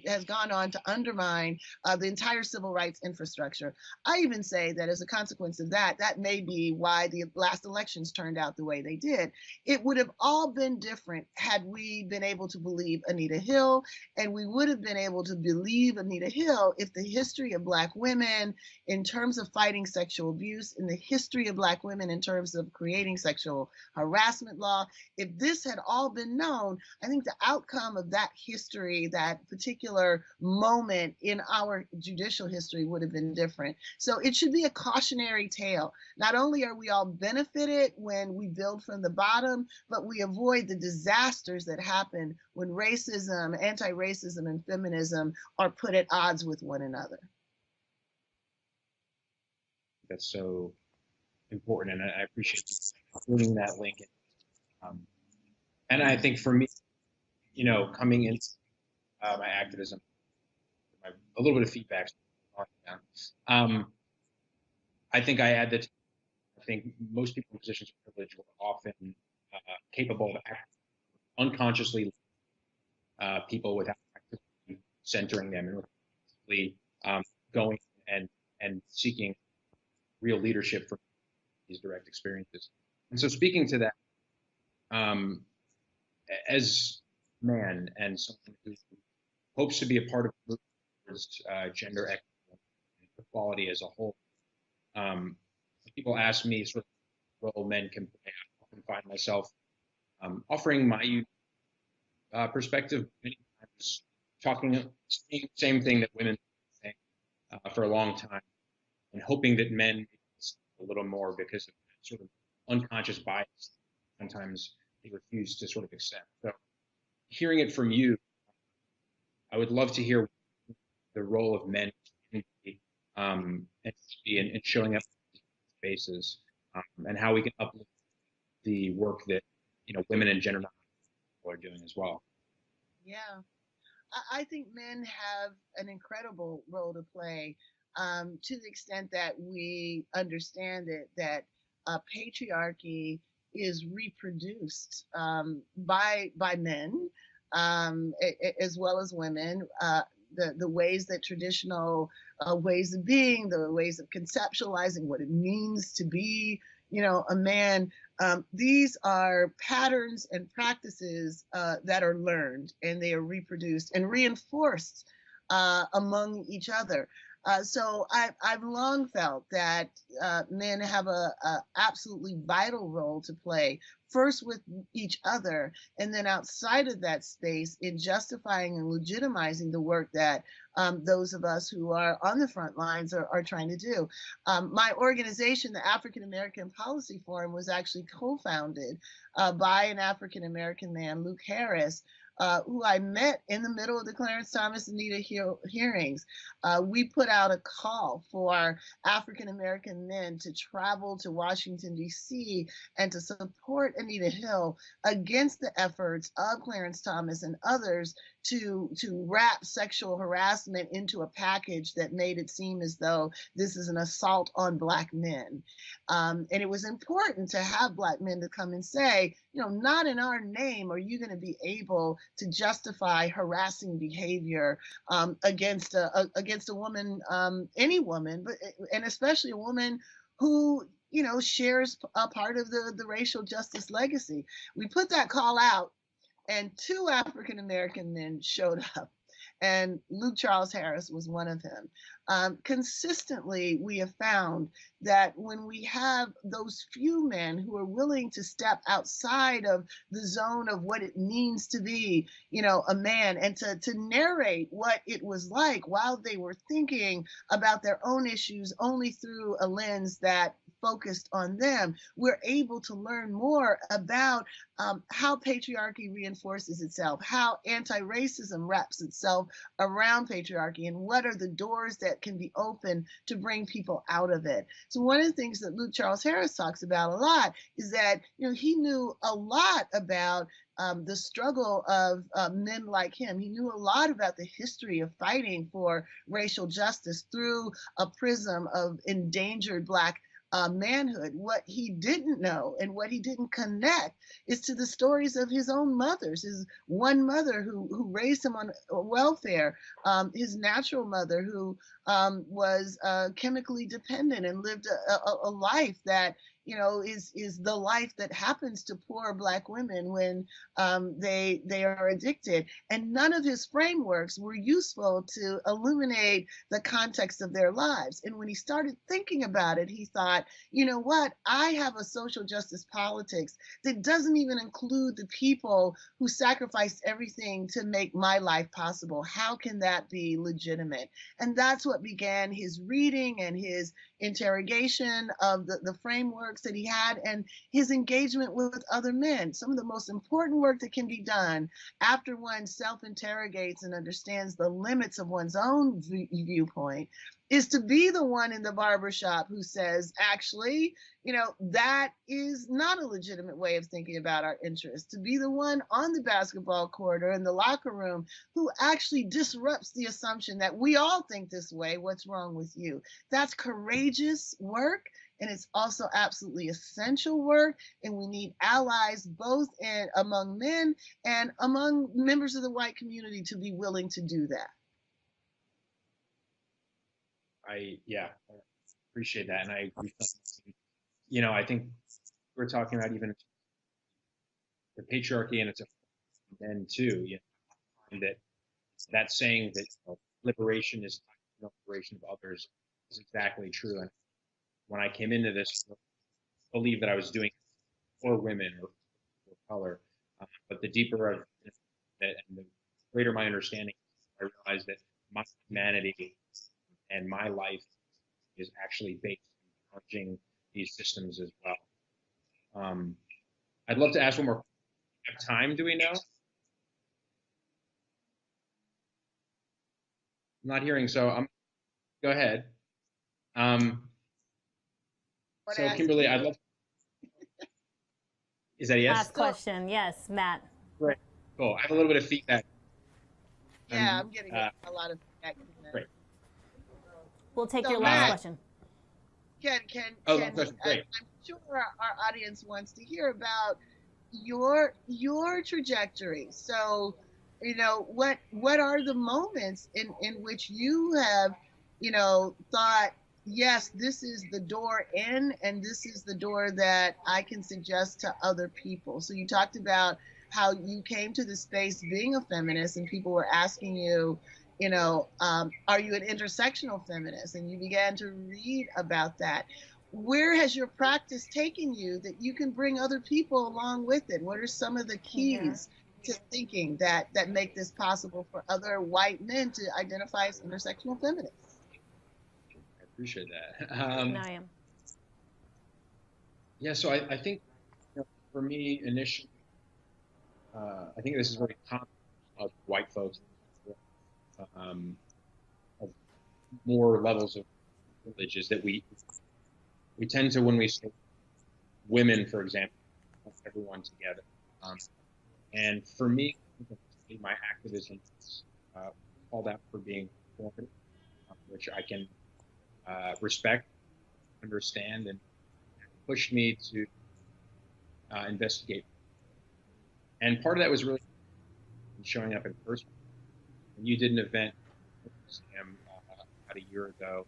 has gone on to undermine the entire civil rights infrastructure. I even say that as a consequence of that, that may be why the last elections turned out the way they did. It would have all been different had we been able to believe Anita Hill, and we would have been able to believe Anita Hill if the history of Black women in terms of fighting sexual abuse, in the history of Black women in terms of creating sexual harassment law, if this had all been known, I think the outcome of that history, that particular moment in our judicial history would have been different. So it should be a cautionary tale. Not only are we all benefited when we build from the bottom, but we avoid the disasters that happen when racism, anti-racism, and feminism are put at odds with one another. That's so important, and I appreciate you doing that link. And I think for me, coming into my activism, a little bit of feedback. I think I add that I think most people in positions of privilege were often capable of unconsciously people without actively centering them and really going and seeking real leadership from these direct experiences. And so speaking to that, as a man and someone who hopes to be a part of the movement towards gender equity and equality as a whole. People ask me sort of what role men can play. I often find myself offering my perspective many times, talking same thing that women say for a long time, and hoping that men a little more because of sort of unconscious bias sometimes they refuse to sort of accept. So hearing it from you, I would love to hear the role of men and showing up in spaces, and how we can uplift the work that women and gender are doing as well. Yeah. I think men have an incredible role to play, to the extent that we understand it, that patriarchy is reproduced by men, as well as women. The ways that traditional ways of being, the ways of conceptualizing what it means to be, a man. These are patterns and practices that are learned, and they are reproduced and reinforced among each other. So I've long felt that men have a absolutely vital role to play, first with each other, and then outside of that space in justifying and legitimizing the work that those of us who are on the front lines are trying to do. My organization, the African American Policy Forum, was actually co-founded by an African American man, Luke Harris, who I met in the middle of the Clarence Thomas Anita hearings. We put out a call for African American men to travel to Washington, D.C. and to support Anita Hill against the efforts of Clarence Thomas and others to wrap sexual harassment into a package that made it seem as though this is an assault on Black men. And it was important to have Black men to come and say, not in our name are you going to be able to justify harassing behavior against a woman, any woman, and especially a woman who shares a part of the racial justice legacy. We put that call out, and 2 African American men showed up, and Luke Charles Harris was one of them. Consistently, we have found that when we have those few men who are willing to step outside of the zone of what it means to be, a man, and to narrate what it was like while they were thinking about their own issues only through a lens that focused on them, we're able to learn more about how patriarchy reinforces itself, how anti-racism wraps itself around patriarchy, and what are the doors that can be opened to bring people out of it. So one of the things that Luke Charles Harris talks about a lot is that he knew a lot about the struggle of men like him. He knew a lot about the history of fighting for racial justice through a prism of endangered Black manhood. What he didn't know and what he didn't connect is to the stories of his own mothers. His one mother who raised him on welfare, his natural mother who was chemically dependent and lived a life that is the life that happens to poor Black women when they are addicted. And none of his frameworks were useful to illuminate the context of their lives. And when he started thinking about it, he thought, what? I have a social justice politics that doesn't even include the people who sacrificed everything to make my life possible. How can that be legitimate? And that's what began his reading and his interrogation of the frameworks that he had and his engagement with other men. Some of the most important work that can be done after one self-interrogates and understands the limits of one's own viewpoint is to be the one in the barbershop who says, actually, that is not a legitimate way of thinking about our interests. To be the one on the basketball court or in the locker room who actually disrupts the assumption that we all think this way, what's wrong with you? That's courageous work, and it's also absolutely essential work, and we need allies both among men and among members of the white community to be willing to do that. I appreciate that, and I agree. I think we're talking about even the patriarchy and its men too. And that saying that liberation is liberation of others is exactly true. And when I came into this, I believe that I was doing it for women or for color, but the deeper I've and the greater my understanding, I realized that my humanity and my life is actually based on challenging these systems as well. I'd love to ask one more. Have time? Do we know? I'm not hearing, so go ahead. So Kimberly, I'd love. Is that a yes? Last question. Yes, Matt. Great. Cool. I have a little bit of feedback. Yeah, I'm getting a lot of feedback. Great. We'll take So, your last Matt, question. Last question. Great. I'm sure our audience wants to hear about your trajectory. So, what are the moments in which you have, thought, yes, this is the door in, and this is the door that I can suggest to other people. So you talked about how you came to the space being a feminist, and people were asking you, are you an intersectional feminist? And you began to read about that. Where has your practice taken you that you can bring other people along with it? What are some of the keys to thinking that make this possible for other white men to identify as intersectional feminists? I appreciate that. I am. Yeah, so I think for me initially, I think this is very common of white folks, of more levels of privilege, is that we tend to, when we say women, for example, lump everyone together. And for me, my activism is called out for being performative, which I can respect, understand, and pushed me to investigate. And part of that was really showing up in person. And you did an event about a year ago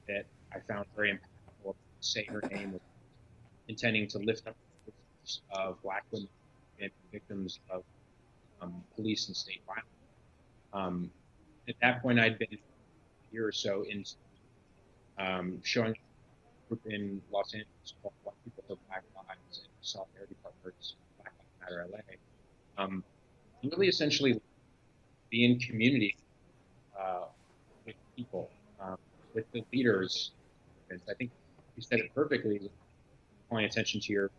that I found very impactful. Say her name, was intending to lift up the voices of Black women and victims of police and state violence. At that point, I'd been a year or so into showing a group in Los Angeles called Black People for Black Lives and Solidarity Partners, Black Lives Matter LA. And really essentially be in community with people, with the leaders. And I think you said it perfectly, calling attention to your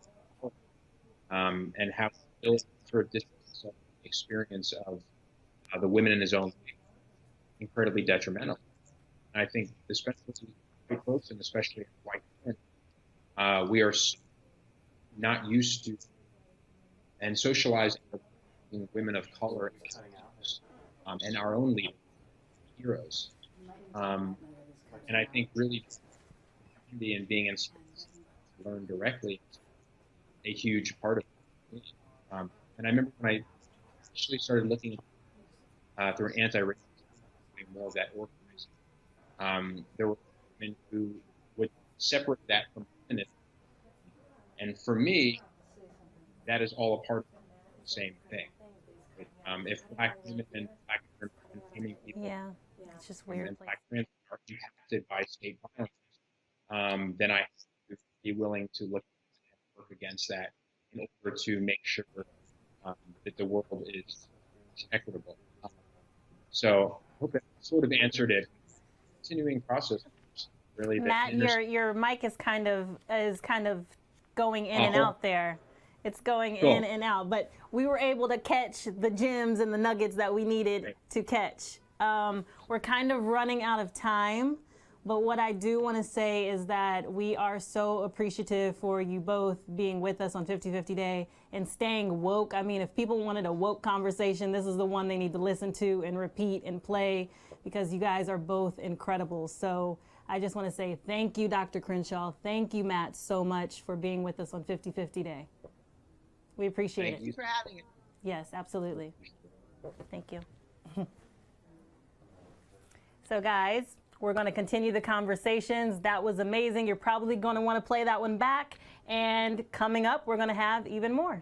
and how sort of distance of experience of the women in his own life incredibly detrimental. And I think especially white folks and especially white men, we are not used to and socializing with women of color and our own leaders, heroes. And I think really and being in space to learn directly is a huge part of it. And I remember when I initially started looking through an anti-racism, doing more of that organizing, there were women who would separate that from feminism. And for me, that is all a part of the same thing. If Black women and Black women people, it's just weird. And Black trans are impacted by state violence, then I have to be willing to look and work against that in order to make sure that the world is equitable. So I hope that sort of answered it. Continuing process, really. Matt, your mic is kind of going in and out there. It's going in and out, but we were able to catch the gems and the nuggets that we needed to catch. We're kind of running out of time, but what I do want to say is that we are so appreciative for you both being with us on 50/50 Day and staying woke. I mean, if people wanted a woke conversation, this is the one they need to listen to and repeat and play, because you guys are both incredible. So I just want to say thank you, Dr. Crenshaw. Thank you, Matt, so much for being with us on 50/50 Day. We appreciate it. Thank you for having it. Yes, absolutely. Thank you. So guys, we're going to continue the conversations. That was amazing. You're probably going to want to play that one back. And coming up, we're going to have even more.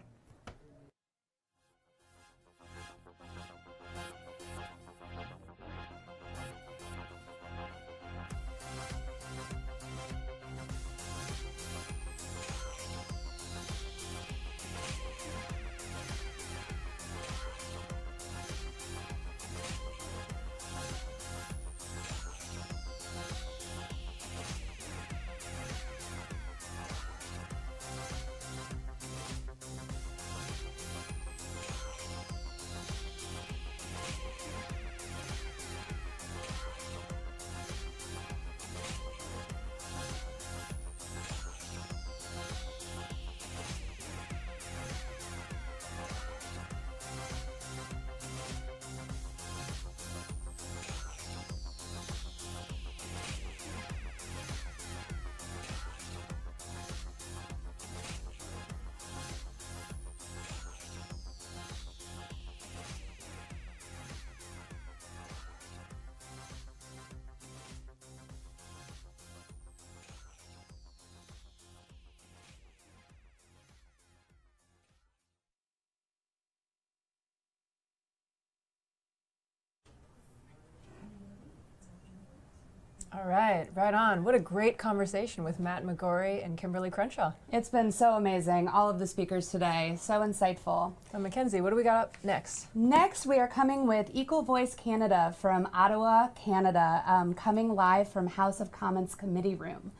All right, right on. What a great conversation with Matt McGorry and Kimberly Crenshaw. It's been so amazing, all of the speakers today, so insightful. So Mackenzie, what do we got up next? Next, we are coming with Equal Voice Canada from Ottawa, Canada, coming live from House of Commons Committee Room.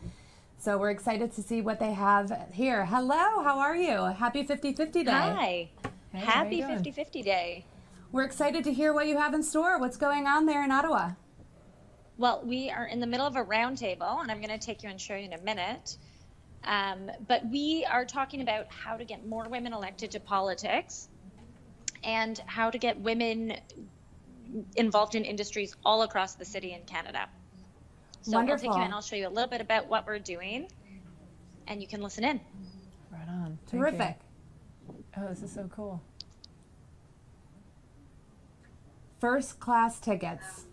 So we're excited to see what they have here. Hello, how are you? Happy 50-50 Day. Hi. Hey, Happy 50-50 Day. We're excited to hear what you have in store. What's going on there in Ottawa? Well, we are in the middle of a roundtable, and I'm going to take you and show you in a minute. But we are talking about how to get more women elected to politics and how to get women involved in industries all across the city in Canada. So Wonderful. I'll take you in, I'll show you a little bit about what we're doing, and you can listen in. Right on. Terrific. Oh, this is so cool. First class tickets.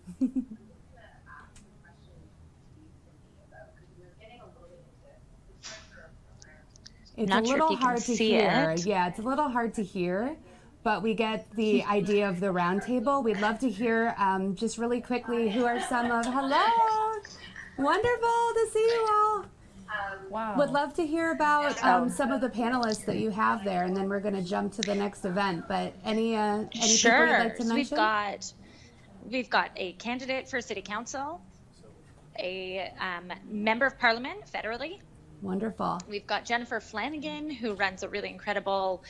It's Not a sure if little you can hard to see hear. it. Yeah, it's a little hard to hear, but we get the idea of the roundtable. We'd love to hear just really quickly who are some of. Hello, wonderful to see you all. Wow. Would love to hear about some of the panelists that you have there, and then we're going to jump to the next event. But any people you'd like to So mention? we've got a candidate for city council, a member of parliament federally. Wonderful. We've got Jennifer Flanagan, who runs a really incredible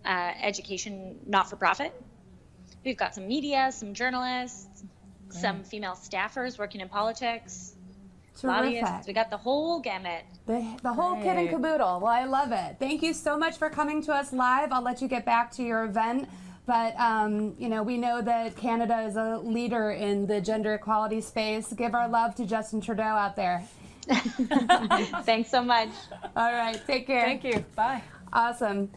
education not-for-profit. We've got some media, some journalists, some female staffers working in politics, lobbyists. We got the whole gamut. The whole kit and caboodle. Well, I love it. Thank you so much for coming to us live. I'll let you get back to your event. But, you know, we know that Canada is a leader in the gender equality space. Give our love to Justin Trudeau out there. Thanks so much. All right, take care. Thank you. Bye. Awesome.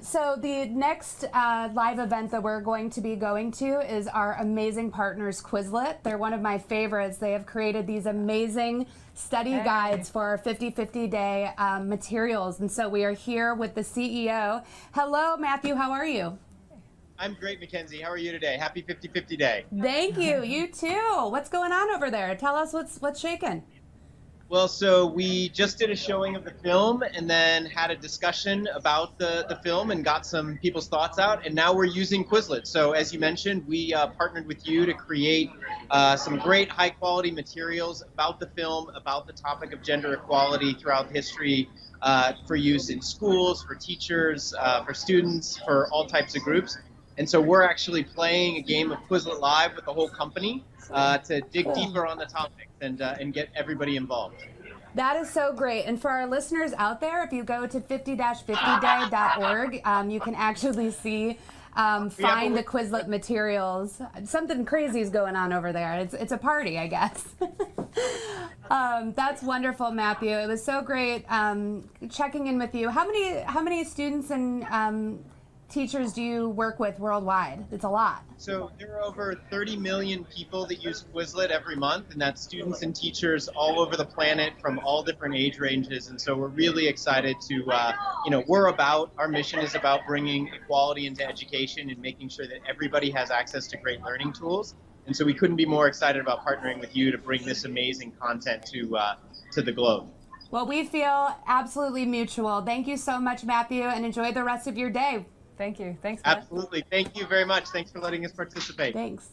So the next live event that we're going to be going to is our amazing partners, Quizlet. They're one of my favorites. They have created these amazing study guides for our 50-50 Day materials. And so we are here with the CEO. Hello, Matthew. How are you? I'm great, Mackenzie. How are you today? Happy 50-50 Day. Thank you. You too. What's going on over there? Tell us what's shaking. Well, so we just did a showing of the film and then had a discussion about the film and got some people's thoughts out. And now we're using Quizlet. So as you mentioned, we partnered with you to create some great high quality materials about the film, about the topic of gender equality throughout history for use in schools, for teachers, for students, for all types of groups. And so we're actually playing a game of Quizlet Live with the whole company to dig deeper on the topic and get everybody involved. That is so great. And for our listeners out there, if you go to 50-50day.org, you can actually see, find the Quizlet materials. Something crazy is going on over there. It's a party, I guess. That's wonderful, Matthew. It was so great checking in with you. How many students and teachers do you work with worldwide? It's a lot. So there are over 30 million people that use Quizlet every month, and that's students and teachers all over the planet from all different age ranges. And so we're really excited to, our mission is about bringing equality into education and making sure that everybody has access to great learning tools. And so we couldn't be more excited about partnering with you to bring this amazing content to the globe. Well, we feel absolutely mutual. Thank you so much, Matthew, and enjoy the rest of your day. Thank you. Thanks, Matt. Absolutely. Thank you very much. Thanks for letting us participate. Thanks.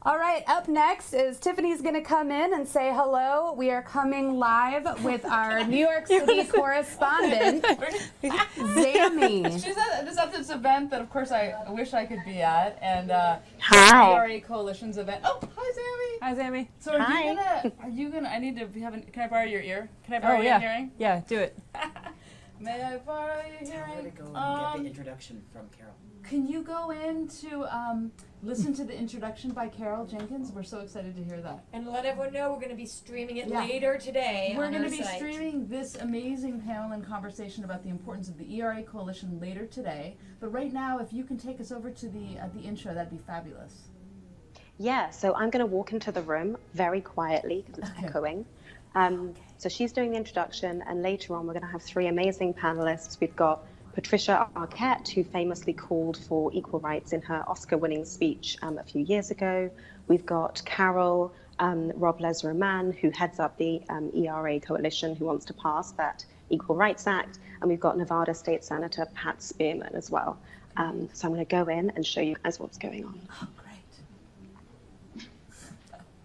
All right, up next is Tiffany's going to come in and say hello. We are coming live with our New York City correspondent, Zammy. She's at this event that, of course, I wish I could be at, and Hi. the ERA Coalition's event. Oh, hi, Zammy. Hi, Zammy. So are you gonna? I need to have. Can I borrow your ear? Can I borrow your hearing? Yeah, do it. May I borrow your hearing? Tell her to go and get the introduction from Carol. Can you go in to listen to the introduction by Carol Jenkins? We're so excited to hear that. And let everyone know we're going to be streaming it later today. We're going to be streaming this amazing panel and conversation about the importance of the ERA Coalition later today. But right now, if you can take us over to the intro, that'd be fabulous. Yeah, so I'm going to walk into the room very quietly because it's echoing. So she's doing the introduction, and later on we're going to have three amazing panelists. We've got Patricia Arquette, who famously called for equal rights in her Oscar-winning speech a few years ago. We've got Carol Rob Lesser-Mann, who heads up the ERA coalition, who wants to pass that Equal Rights Act. And we've got Nevada State Senator Pat Spearman as well. So I'm going to go in and show you guys what's going on. Oh,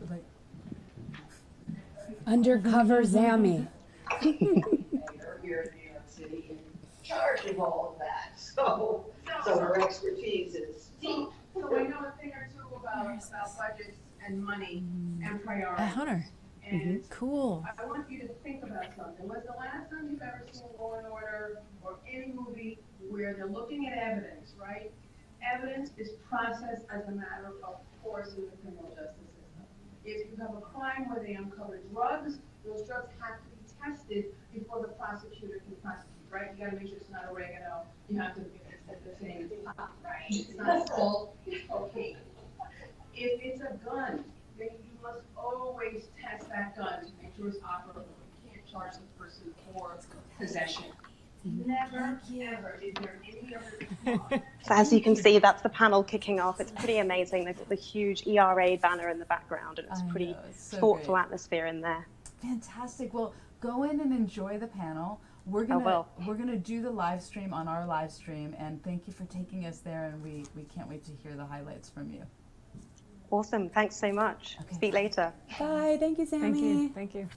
great. Undercover Zammy. Here in New York City in charge of all of that. So her expertise is deep. So I know a thing or two about budgets and money and priorities. Hunter. And cool. I want you to think about something. Was the last time you've ever seen Law and Order or any movie where they're looking at evidence, right? Evidence is processed as a matter of course in the criminal justice system. If you have a crime where they uncover drugs, those drugs have to be tested before the prosecutor can prosecute, right? You got to make sure it's not oregano. You have to, they're saying it's pot, right? It's not salt, it's cocaine. If it's a gun, then you must always test that gun to make sure it's operable. You can't charge the person for possession. Never, ever is there any other. So as you can see, that's the panel kicking off. It's pretty amazing. They've got the huge ERA banner in the background, and it's pretty thoughtful atmosphere in there. Fantastic. Well, go in and enjoy the panel. We're gonna do the live stream on our live stream, and thank you for taking us there. And we can't wait to hear the highlights from you. Awesome. Thanks so much. Okay. Speak later. Bye. Thank you, Sammy. Thank you.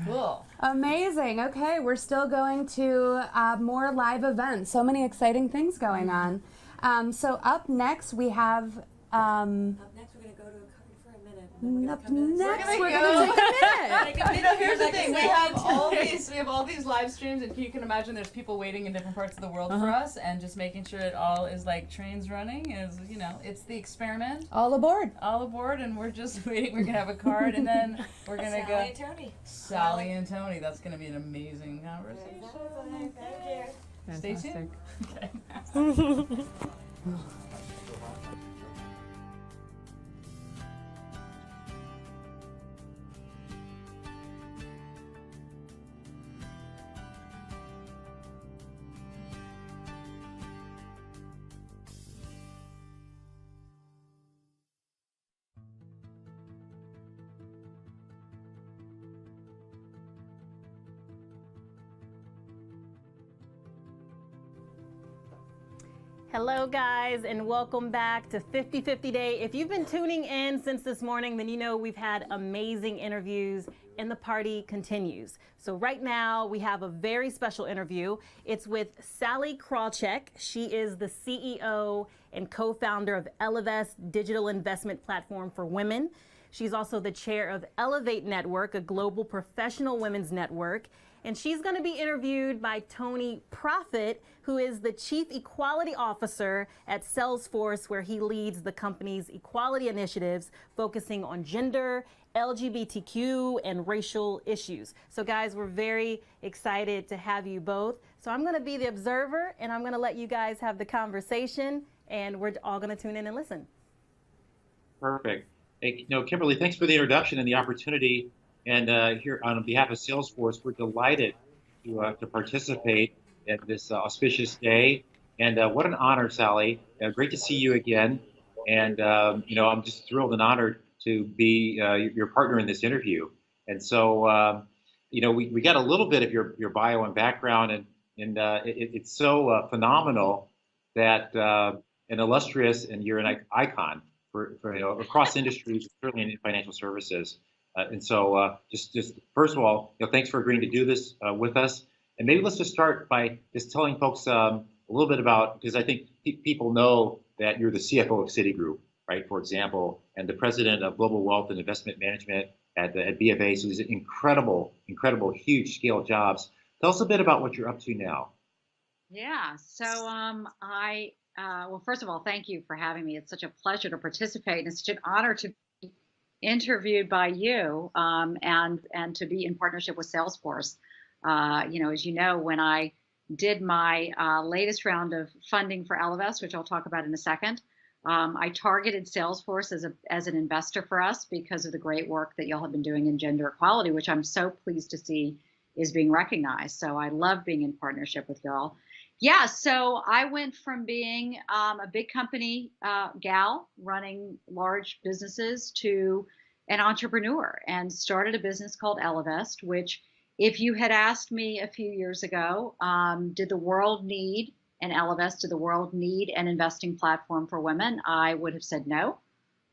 Cool. Amazing. Okay, we're still going to more live events. So many exciting things going on. So up next we have. Up next, we're going to go to a cover for a minute. Up next, we're going to take a minute. Here's the thing: we have all these live streams, and you can imagine there's people waiting in different parts of the world for us, and just making sure it all is like trains running. Is it's the experiment. All aboard. All aboard, and we're just waiting. We're gonna have a card, and then we're gonna go. Sallie and Tony. Sallie and Tony. That's gonna be an amazing conversation. Thank you. Stay tuned. Okay. Hello guys, and welcome back to 50/50 Day. If you've been tuning in since this morning, then you know we've had amazing interviews and the party continues. So right now we have a very special interview. It's with Sallie Krawcheck. She is the CEO and co-founder of Ellevest digital investment platform for women. She's also the chair of Elevate Network, a global professional women's network. And she's going to be interviewed by Tony Profit, who is the Chief Equality Officer at Salesforce, where he leads the company's equality initiatives focusing on gender, LGBTQ, and racial issues. So guys, we're very excited to have you both. So I'm going to be the observer, and I'm going to let you guys have the conversation, and we're all going to tune in and listen. Perfect. Hey, Kimberly, thanks for the introduction and the opportunity. And here on behalf of Salesforce, we're delighted to participate at this auspicious day. And what an honor, Sallie. Great to see you again. And, I'm just thrilled and honored to be your partner in this interview. And so, we got a little bit of your bio and background, and it's so phenomenal that an illustrious, and you're an icon for across industries, certainly in financial services. And so just first of all, thanks for agreeing to do this with us. And maybe let's just start by just telling folks a little bit about, because I think people know that you're the CFO of Citigroup, right, for example, and the president of Global Wealth and Investment Management at BofA. So these are incredible, huge scale jobs. Tell us a bit about what you're up to now. Yeah, so well, first of all, thank you for having me. It's such a pleasure to participate, and it's such an honor to be interviewed by you and to be in partnership with Salesforce. As you know, when I did my latest round of funding for Ellevest, which I'll talk about in a second, I targeted Salesforce as an investor for us because of the great work that y'all have been doing in gender equality, which I'm so pleased to see is being recognized. So I love being in partnership with y'all. Yeah, so I went from being a big company gal running large businesses to an entrepreneur and started a business called Ellevest, which if you had asked me a few years ago, did the world need an Ellevest? Did the world need an investing platform for women? I would have said no.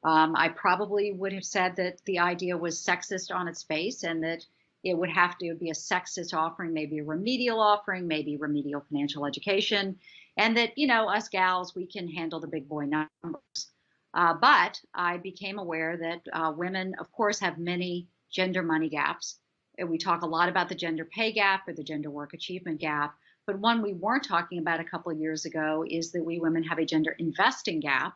I probably would have said that the idea was sexist on its face and that it would have to be a sexist offering, maybe a remedial offering, maybe remedial financial education, and that, you know, us gals, we can handle the big boy numbers. But I became aware that women, of course, have many gender money gaps. We talk a lot about the gender pay gap or the gender work achievement gap. But one we weren't talking about a couple of years ago is that we women have a gender investing gap.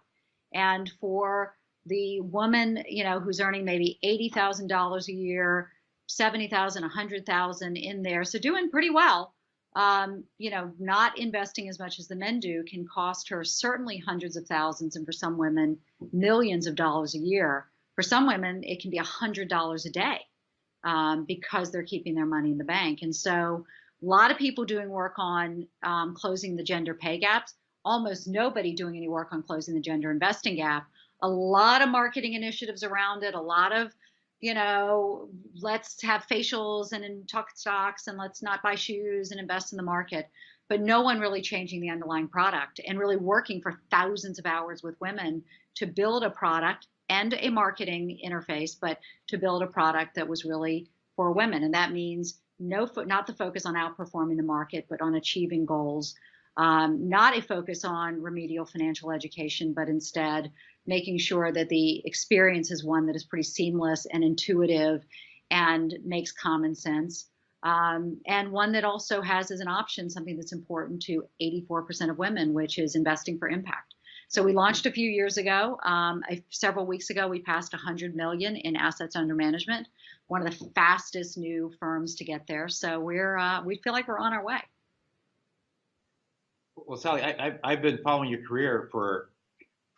And for the woman, you know, who's earning maybe $80,000 a year, 70,000, 100,000 in there, so doing pretty well, you know, not investing as much as the men do can cost her certainly hundreds of thousands, and for some women, millions of dollars a year. For some women, it can be $100 a day because they're keeping their money in the bank. And so a lot of people doing work on closing the gender pay gaps, almost nobody doing any work on closing the gender investing gap. A lot of marketing initiatives around it, a lot of, you know, let's have facials and talk stocks and let's not buy shoes and invest in the market, but no one really changing the underlying product and really working for thousands of hours with women to build a product and a marketing interface, but to build a product that was really for women. And that means not the focus on outperforming the market, but on achieving goals, not a focus on remedial financial education, but instead making sure that the experience is one that is pretty seamless and intuitive and makes common sense, and one that also has as an option something that's important to 84% of women, which is investing for impact. So we launched a few years ago. Several weeks ago, we passed 100 million in assets under management, one of the fastest new firms to get there. So we feel like we're on our way. Well, Sallie, I've been following your career for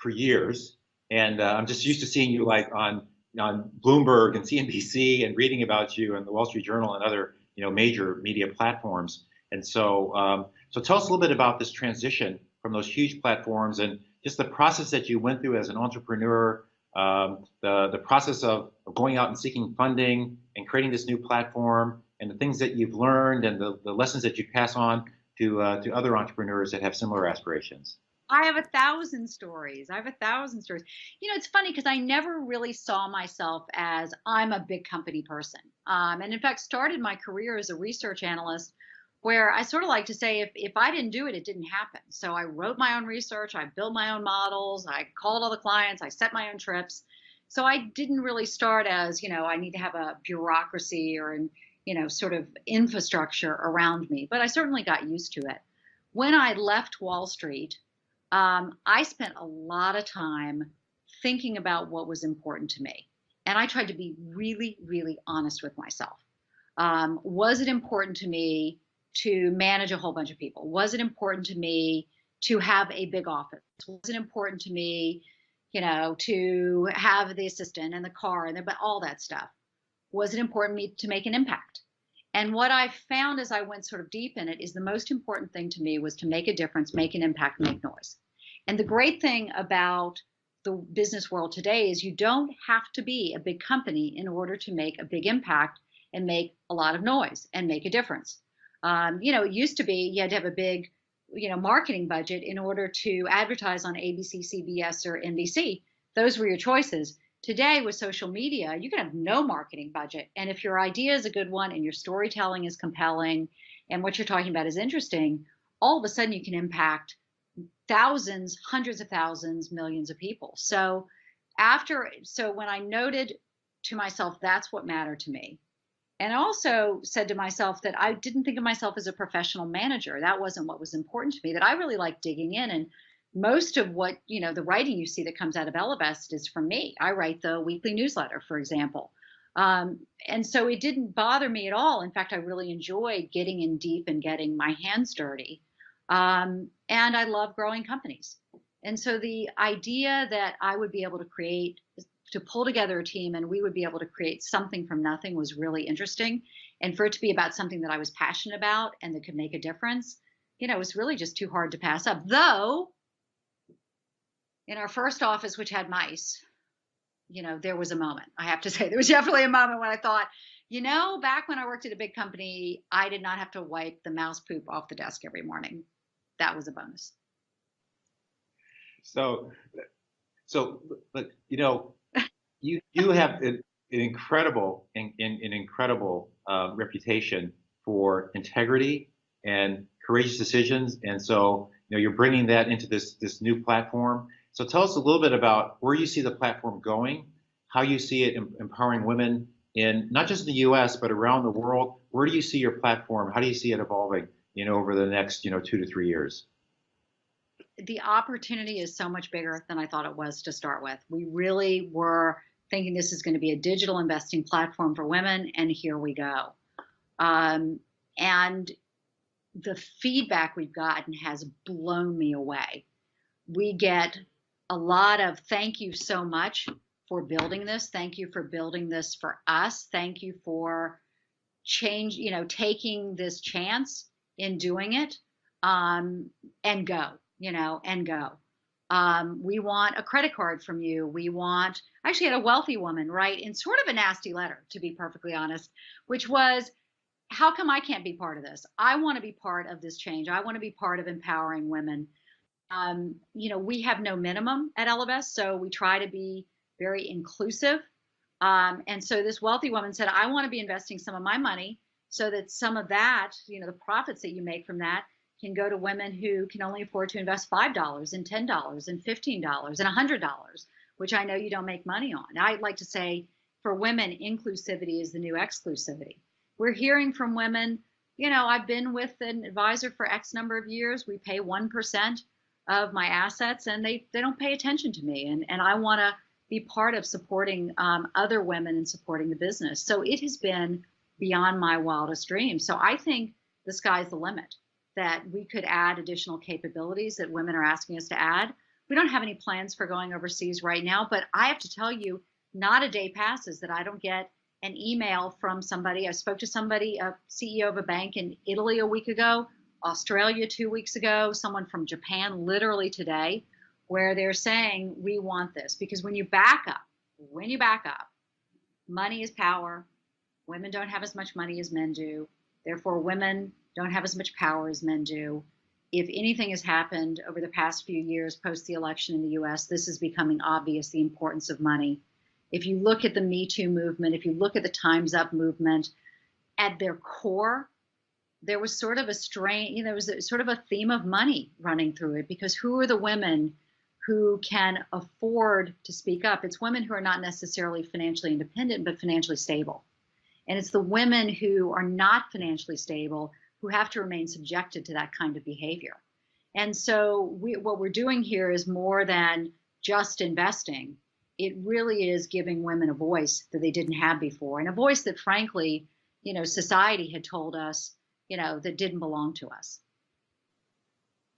years, and I'm just used to seeing you like on Bloomberg and CNBC and reading about you and the Wall Street Journal and other, you know, major media platforms. And so so tell us a little bit about this transition from those huge platforms and just the process that you went through as an entrepreneur, the process of going out and seeking funding and creating this new platform, and the things that you've learned and the lessons that you pass on to other entrepreneurs that have similar aspirations. I have 1,000 stories. You know, it's funny because I never really saw myself as I'm a big company person. And in fact, started my career as a research analyst where I sort of like to say, if I didn't do it, it didn't happen. So I wrote my own research, I built my own models, I called all the clients, I set my own trips. So I didn't really start as, you know, I need to have a bureaucracy or you know, sort of infrastructure around me, but I certainly got used to it. When I left Wall Street, I spent a lot of time thinking about what was important to me. And I tried to be really, really honest with myself. Was it important to me to manage a whole bunch of people? Was it important to me to have a big office? Was it important to me, you know, to have the assistant and the car and all that stuff? Was it important to me to make an impact? And what I found as I went sort of deep in it is the most important thing to me was to make a difference, make an impact, make noise. And the great thing about the business world today is you don't have to be a big company in order to make a big impact and make a lot of noise and make a difference. You know, it used to be you had to have a big, you know, marketing budget in order to advertise on ABC, CBS, or NBC. Those were your choices. Today, with social media, you can have no marketing budget. And if your idea is a good one and your storytelling is compelling and what you're talking about is interesting, all of a sudden you can impact thousands, hundreds of thousands, millions of people. So when I noted to myself, that's what mattered to me. And I also said to myself that I didn't think of myself as a professional manager. That wasn't what was important to me, that I really liked digging in. And most of what, you know, the writing you see that comes out of Ellevest is from me. I write the weekly newsletter, for example. And so it didn't bother me at all. In fact, I really enjoyed getting in deep and getting my hands dirty. And I love growing companies. And so the idea that I would be able to pull together a team and we would be able to create something from nothing was really interesting. And for it to be about something that I was passionate about and that could make a difference, it was really just too hard to pass up. Though, in our first office, which had mice, there was a moment. I have to say, there was definitely a moment when I thought, back when I worked at a big company, I did not have to wipe the mouse poop off the desk every morning. That was a bonus. So, but you have an incredible reputation for integrity and courageous decisions, and so you're bringing that into this new platform. So tell us a little bit about where you see the platform going, how you see it empowering women in not just the U.S. but around the world. Where do you see your platform? How do you see it evolving, over the next 2 to 3 years? The opportunity is so much bigger than I thought it was to start with. We really were thinking this is going to be a digital investing platform for women, and here we go. And the feedback we've gotten has blown me away. We get a lot of thank you so much for building this. Thank you for building this for us. Thank you for taking this chance in doing it, and go. And go. We want a credit card from you. I actually had a wealthy woman write in sort of a nasty letter, to be perfectly honest, which was, how come I can't be part of this? I want to be part of this change. I want to be part of empowering women. We have no minimum at Ellevest, so we try to be very inclusive. And so this wealthy woman said, I want to be investing some of my money so that some of that, the profits that you make from that, can go to women who can only afford to invest $5 and $10 and $15 and $100, which I know you don't make money on. I'd like to say, for women, inclusivity is the new exclusivity. We're hearing from women, I've been with an advisor for X number of years. We pay 1% of my assets, and they don't pay attention to me. And I want to be part of supporting other women and supporting the business. So it has been beyond my wildest dreams. So I think the sky's the limit, that we could add additional capabilities that women are asking us to add. We don't have any plans for going overseas right now, but I have to tell you, not a day passes that I don't get an email from somebody. I spoke to somebody, a CEO of a bank in Italy a week ago, Australia 2 weeks ago, someone from Japan literally today, where they're saying, we want this. Because when you back up, money is power. Women don't have as much money as men do. Therefore, women don't have as much power as men do. If anything has happened over the past few years post the election in the US, this is becoming obvious, the importance of money. If you look at the Me Too movement, if you look at the Time's Up movement, at their core, there was sort of there was sort of a theme of money running through it, because who are the women who can afford to speak up? It's women who are not necessarily financially independent, but financially stable. And it's the women who are not financially stable who have to remain subjected to that kind of behavior. And so what we're doing here is more than just investing. It really is giving women a voice that they didn't have before, and a voice that, frankly, society had told us, that didn't belong to us.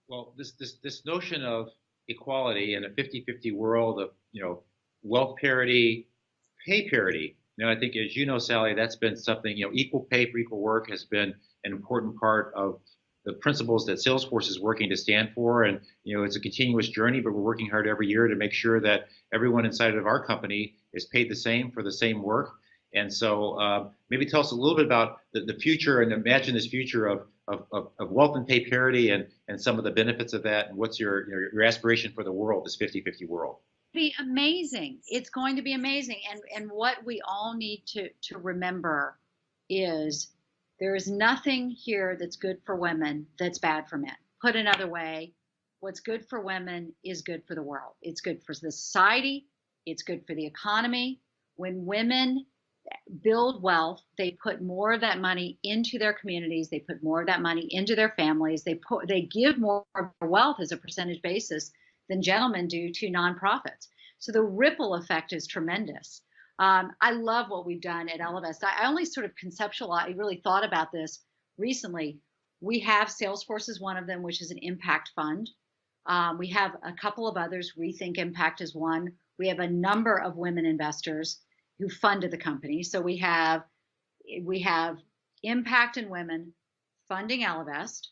Well, this notion of equality in a 50-50 world of, wealth parity, pay parity. I think, as you know, Sallie, that's been something, equal pay for equal work has been an important part of the principles that Salesforce is working to stand for. And, it's a continuous journey, but we're working hard every year to make sure that everyone inside of our company is paid the same for the same work. And so maybe tell us a little bit about the future, and imagine this future of wealth and pay parity and some of the benefits of that. And what's your aspiration for the world, this 50-50 world? Be amazing. It's going to be amazing. And what we all need to remember is there is nothing here that's good for women that's bad for men. Put another way, what's good for women is good for the world. It's good for the society. It's good for the economy. When women build wealth, they put more of that money into their communities. They put more of that money into their families. They give more of their wealth as a percentage basis than gentlemen do to nonprofits. So the ripple effect is tremendous. I love what we've done at Ellevest. I only sort of I really thought about this recently. We have Salesforce is one of them, which is an impact fund. We have a couple of others. Rethink Impact is one. We have a number of women investors who funded the company. So we have Impact and Women funding Ellevest.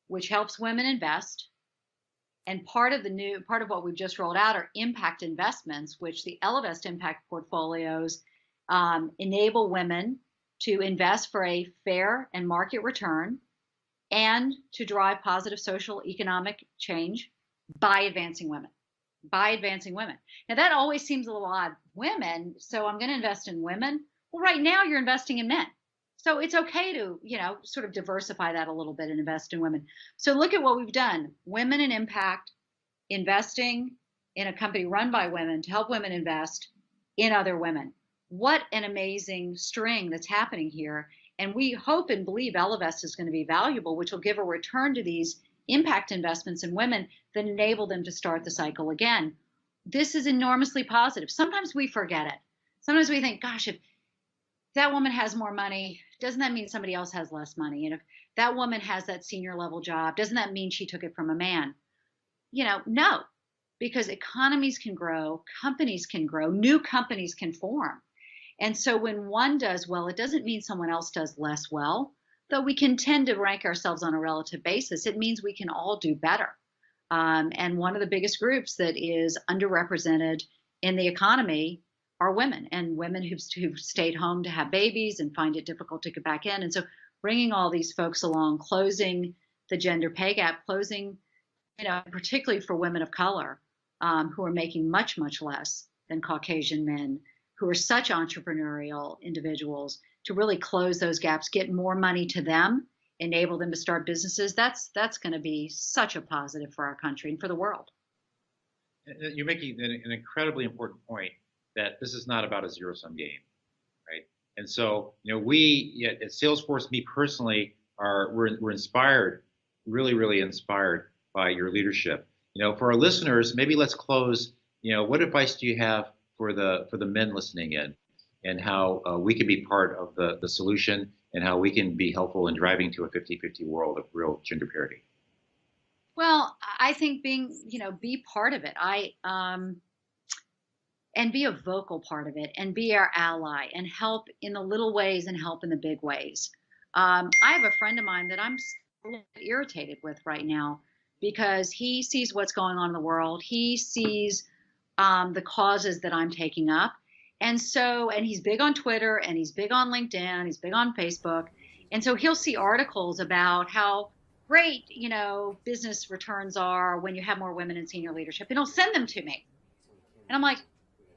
which helps women invest. And part of what we've just rolled out are impact investments, which the Ellevest impact portfolios enable women to invest for a fair and market return and to drive positive social economic change by advancing women. Now that always seems a little odd. Women, so I'm going to invest in women. Well, right now you're investing in men. So it's okay to, sort of diversify that a little bit and invest in women. So look at what we've done. Women in impact, investing in a company run by women to help women invest in other women. What an amazing string that's happening here. And we hope and believe Ellevest is going to be valuable, which will give a return to these impact investments in women that enable them to start the cycle again. This is enormously positive. Sometimes we forget it. Sometimes we think, gosh, if that woman has more money, doesn't that mean somebody else has less money? And if that woman has that senior level job, doesn't that mean she took it from a man? No, because economies can grow, companies can grow, new companies can form. And so when one does well, it doesn't mean someone else does less well, though we can tend to rank ourselves on a relative basis. It means we can all do better. And one of the biggest groups that is underrepresented in the economy are women, and women who've stayed home to have babies and find it difficult to get back in. And so bringing all these folks along, closing the gender pay gap, closing, particularly for women of color who are making much, much less than Caucasian men, who are such entrepreneurial individuals, to really close those gaps, get more money to them, enable them to start businesses. That's going to be such a positive for our country and for the world. You're making an incredibly important point that this is not about a zero-sum game, right? And so, we at Salesforce, me personally, we're inspired, really, really inspired by your leadership. For our listeners, maybe let's close. What advice do you have for the men listening in, and how we can be part of the solution, and how we can be helpful in driving to a 50-50 world of real gender parity? Well, I think be part of it. And be a vocal part of it, and be our ally, and help in the little ways and help in the big ways. I have a friend of mine that I'm irritated with right now because he sees what's going on in the world. He sees the causes that I'm taking up. And he's big on Twitter, and he's big on LinkedIn, he's big on Facebook. And so he'll see articles about how great, business returns are when you have more women in senior leadership, and he'll send them to me. And I'm like,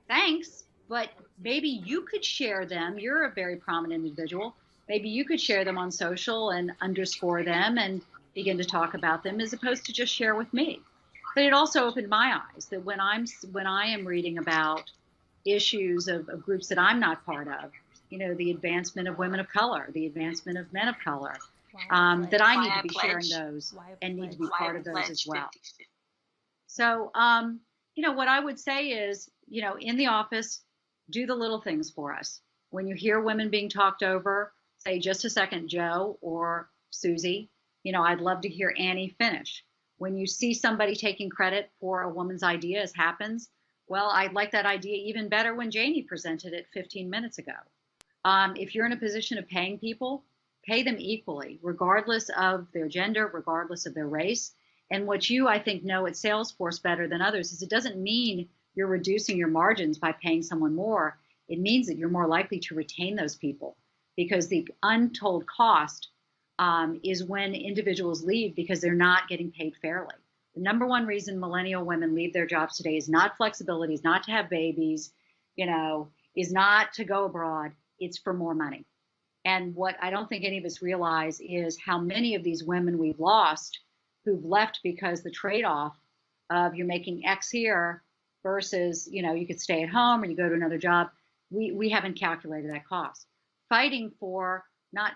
thanks, but maybe you could share them. You're a very prominent individual. Maybe you could share them on social and underscore them and begin to talk about them, as opposed to just share with me. But it also opened my eyes that when I am reading about issues of groups that I'm not part of, the advancement of women of color, the advancement of men of color, that I need to be sharing those and need to be part of those as well. So, what I would say is, in the office, do the little things for us. When you hear women being talked over, say, just a second, Joe or Susie, I'd love to hear Annie finish. When you see somebody taking credit for a woman's idea, as happens, well, I'd like that idea even better when Janie presented it 15 minutes ago. If you're in a position of paying people, pay them equally, regardless of their gender, regardless of their race. And what you, I think, know at Salesforce better than others is it doesn't mean you're reducing your margins by paying someone more. It means that you're more likely to retain those people, because the untold cost is when individuals leave because they're not getting paid fairly. The number one reason millennial women leave their jobs today is not flexibility, is not to have babies, is not to go abroad. It's for more money. And what I don't think any of us realize is how many of these women we've lost who've left because the trade-off of you're making X here versus, you could stay at home or you go to another job. We haven't calculated that cost. Fighting for not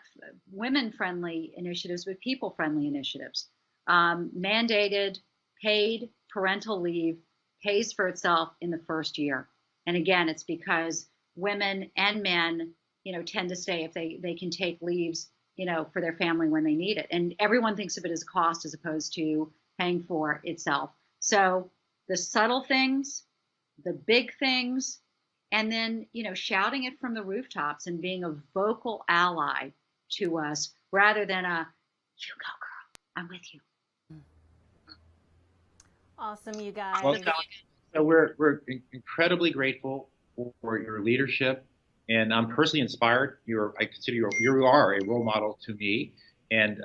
women-friendly initiatives, but people-friendly initiatives. Mandated, paid parental leave pays for itself in the first year. And again, it's because women and men, tend to stay if they can take leaves, for their family when they need it. And everyone thinks of it as a cost as opposed to paying for itself. So the subtle things, the big things, and then, shouting it from the rooftops and being a vocal ally to us rather than a, you go girl, I'm with you. Awesome, you guys. Well, so we're incredibly grateful for your leadership, and I'm personally inspired. I consider you are a role model to me, and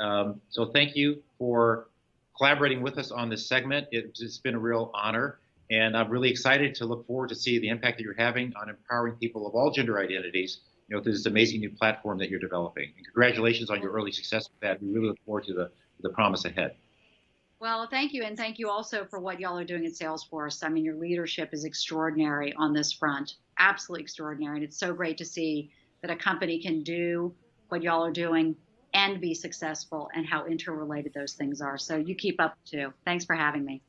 so thank you for collaborating with us on this segment. It's been a real honor, and I'm really excited to look forward to see the impact that you're having on empowering people of all gender identities, through this amazing new platform that you're developing. And congratulations on your early success with that. We really look forward to the promise ahead. Well, thank you. And thank you also for what y'all are doing at Salesforce. I mean, your leadership is extraordinary on this front, absolutely extraordinary. And it's so great to see that a company can do what y'all are doing and be successful, and how interrelated those things are. So you keep up too. Thanks for having me.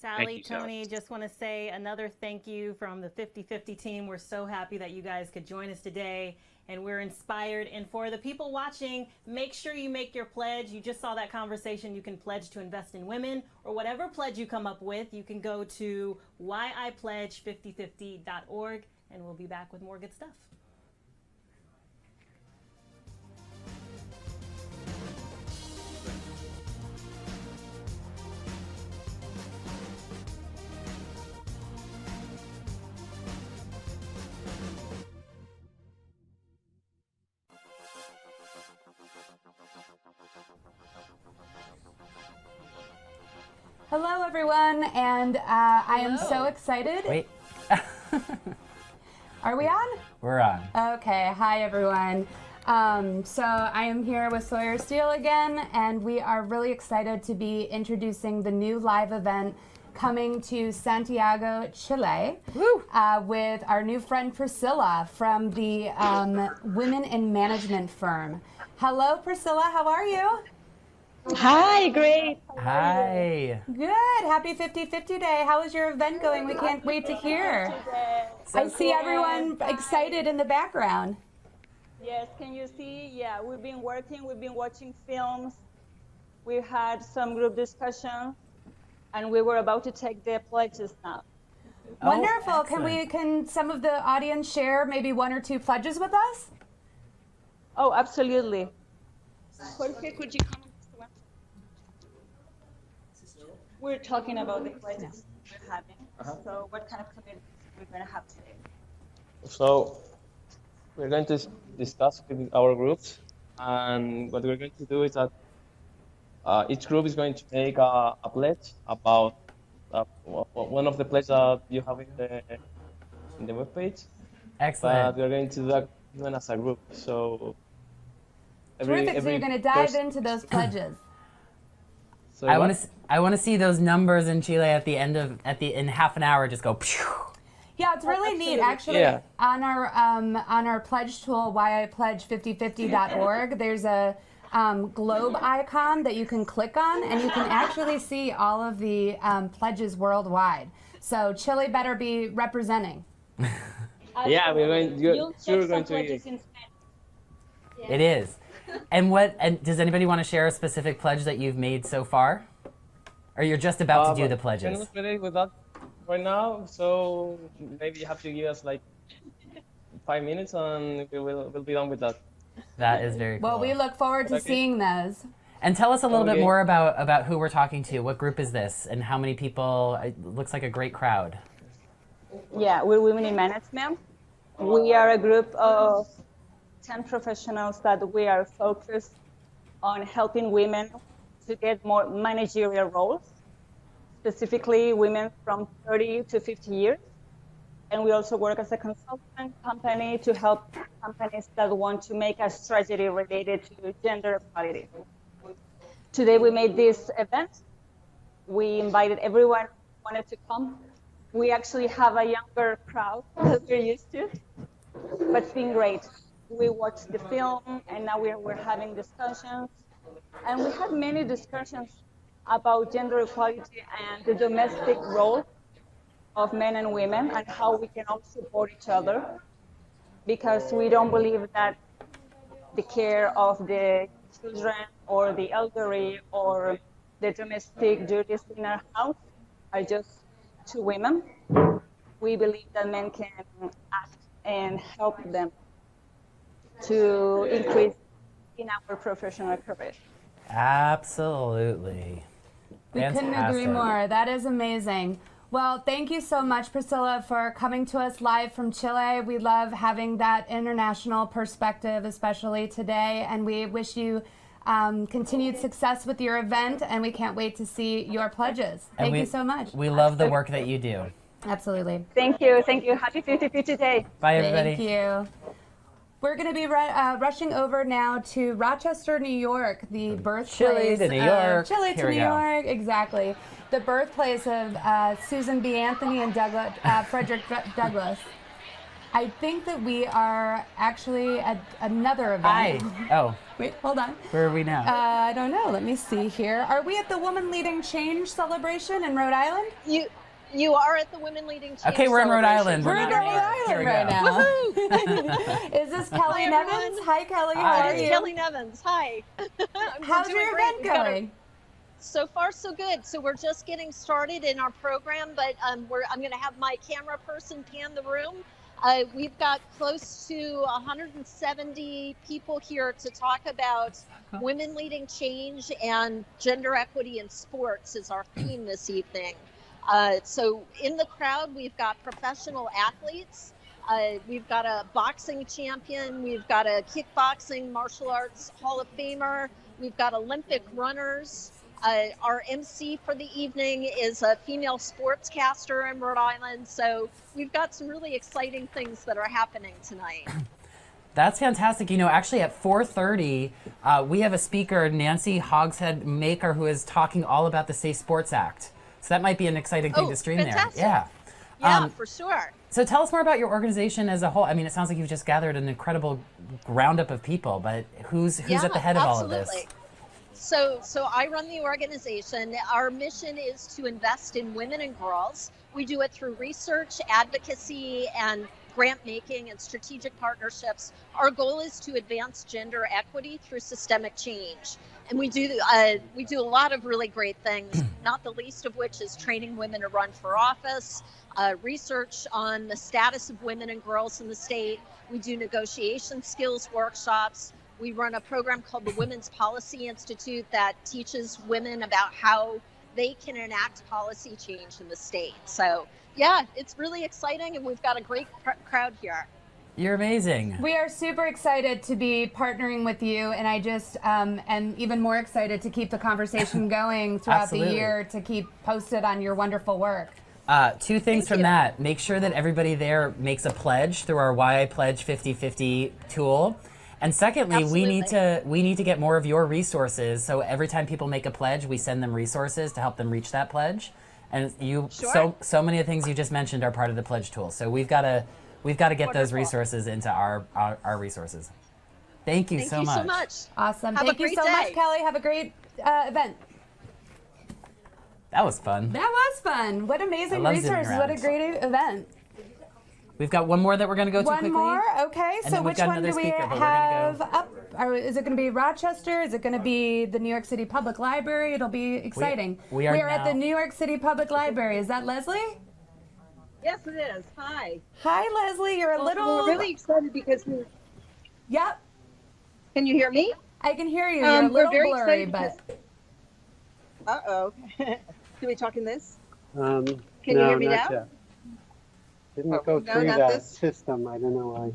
Sallie, Tony, just want to say another thank you from the 50/50 team. We're so happy that you guys could join us today, and we're inspired. And for the people watching, make sure you make your pledge. You just saw that conversation. You can pledge to invest in women, or whatever pledge you come up with. You can go to whyipledge5050.org, and we'll be back with more good stuff. Hello, everyone, and I am so excited. Wait. Are we on? We're on. Okay. Hi, everyone. So I am here with Sawyer Steele again, and we are really excited to be introducing the new live event coming to Santiago, Chile, with our new friend Priscilla from the Women in Management firm. Hello, Priscilla. How are you? Hi, great. Hi. Good. Happy 50/50 Day. How is your event going? We can't wait to hear. I see everyone excited in the background. Yes, can you see? Yeah, we've been working, we've been watching films. We had some group discussion, and we were about to take the pledges now. Wonderful. Can some of the audience share maybe one or two pledges with us? Oh, absolutely. Jorge, could you come? We're talking about the pledges we're having. So what kind of commitments we're going to have today? So we're going to discuss with our groups, and what we're going to do is that each group is going to make a pledge about one of the pledges that you have in the webpage. Excellent. But we're going to do that even as a group. So Terrific. So you're going to dive into those pledges. So I want to see those numbers in Chile in half an hour just go. Phew. Yeah, it's really neat. Actually, Yeah. on our pledge tool, whyipledge5050.org, there's a globe icon that you can click on, and you can actually see all of the pledges worldwide. So Chile better be representing. Yeah, we're going. You're going to. It is. And does anybody want to share a specific pledge that you've made so far? Or you're just about to do the pledges? I'm not ready with that right now, so maybe you have to give us like 5 minutes, and we'll be done with that. That is very cool. Well, we look forward to seeing those. And tell us a little bit more about who we're talking to. What group is this, and how many people? It looks like a great crowd. Yeah, we're Women in Management. We are a group of 10 professionals that we are focused on helping women to get more managerial roles, specifically women from 30 to 50 years. And we also work as a consultant company to help companies that want to make a strategy related to gender equality. Today we made this event. We invited everyone who wanted to come. We actually have a younger crowd than we're used to, but it's been great. We watched the film, and now we're having discussions. And we had many discussions about gender equality and the domestic role of men and women, and how we can all support each other, because we don't believe that the care of the children or the elderly or the domestic duties in our house are just to women. We believe that men can act and help them to increase in our professional career. Absolutely. We couldn't agree more. That is amazing. Well, thank you so much, Priscilla, for coming to us live from Chile. We love having that international perspective, especially today, and we wish you continued success with your event, and we can't wait to see your pledges. Thank you so much. We love the work that you do. Absolutely. Thank you. Thank you. Happy 50/50 Day. Bye, everybody. Thank you. We're going to be rushing over now to Rochester, New York, the birthplace to New York. Chile Here to we New go. York, exactly. The birthplace of Susan B. Anthony and Frederick Douglass. I think that we are actually at another event. Hi. Oh. Wait, hold on. Where are we now? I don't know. Let me see here. Are we at the Woman Leading Change celebration in Rhode Island? You are at the Women Leading Change. Okay, we're in Rhode Island. We're in Rhode Island right now. Is this Kelly Nevins? Hi, Kelly. How are you? Kelly Nevins. Hi. How's your event going? So far, so good. So we're just getting started in our program, but I'm going to have my camera person pan the room. We've got close to 170 people here to talk about women leading change and gender equity in sports is our theme this evening. So in the crowd, we've got professional athletes. We've got a boxing champion. We've got a kickboxing martial arts Hall of Famer. We've got Olympic runners. Our MC for the evening is a female sportscaster in Rhode Island. So we've got some really exciting things that are happening tonight. That's fantastic. You know, actually at 4:30, we have a speaker, Nancy Hogshead Maker, who is talking all about the Safe Sports Act. So that might be an exciting thing to stream fantastic. there. Yeah, for sure. So tell us more about your organization as a whole. I mean, it sounds like you've just gathered an incredible roundup of people, but who's at the head of all of this? So I run the organization. Our mission is to invest in women and girls. We do it through research, advocacy, and grant making and strategic partnerships. Our goal is to advance gender equity through systemic change. And we do a lot of really great things, not the least of which is training women to run for office, research on the status of women and girls in the state. We do negotiation skills workshops. We run a program called the Women's Policy Institute that teaches women about how they can enact policy change in the state. So yeah, it's really exciting, and we've got a great crowd here. You're amazing. We are super excited to be partnering with you, and I just am even more excited to keep the conversation going throughout the year, to keep posted on your wonderful work. Two things from that. Make sure that everybody there makes a pledge through our Why I Pledge 50/50 tool. And secondly, we need to get more of your resources. So every time people make a pledge, we send them resources to help them reach that pledge. And so many of the things you just mentioned are part of the pledge tool. So we've got to get those resources into our resources. Thank you so much. Awesome. Have Thank a you great so day. much, Kelly. Have a great event. That was fun. That was fun. What amazing resources. What a great event. We've got one more that we're going to go to quickly. One more? Okay. And So then we've which got one do another we speaker, but have up? Or is it going to be Rochester? Is it going to be the New York City Public Library? It'll be exciting. we are at the New York City Public Library. Is that Leslie? Yes, it is. Hi. Hi, Leslie. You're a little... We're really excited because we... Yep. Can you hear me? I can hear you. You're a little blurry, but... Uh-oh. Can we talk in this? Can you hear me now? Yet. Didn't go no, through not that this? system. I don't know why.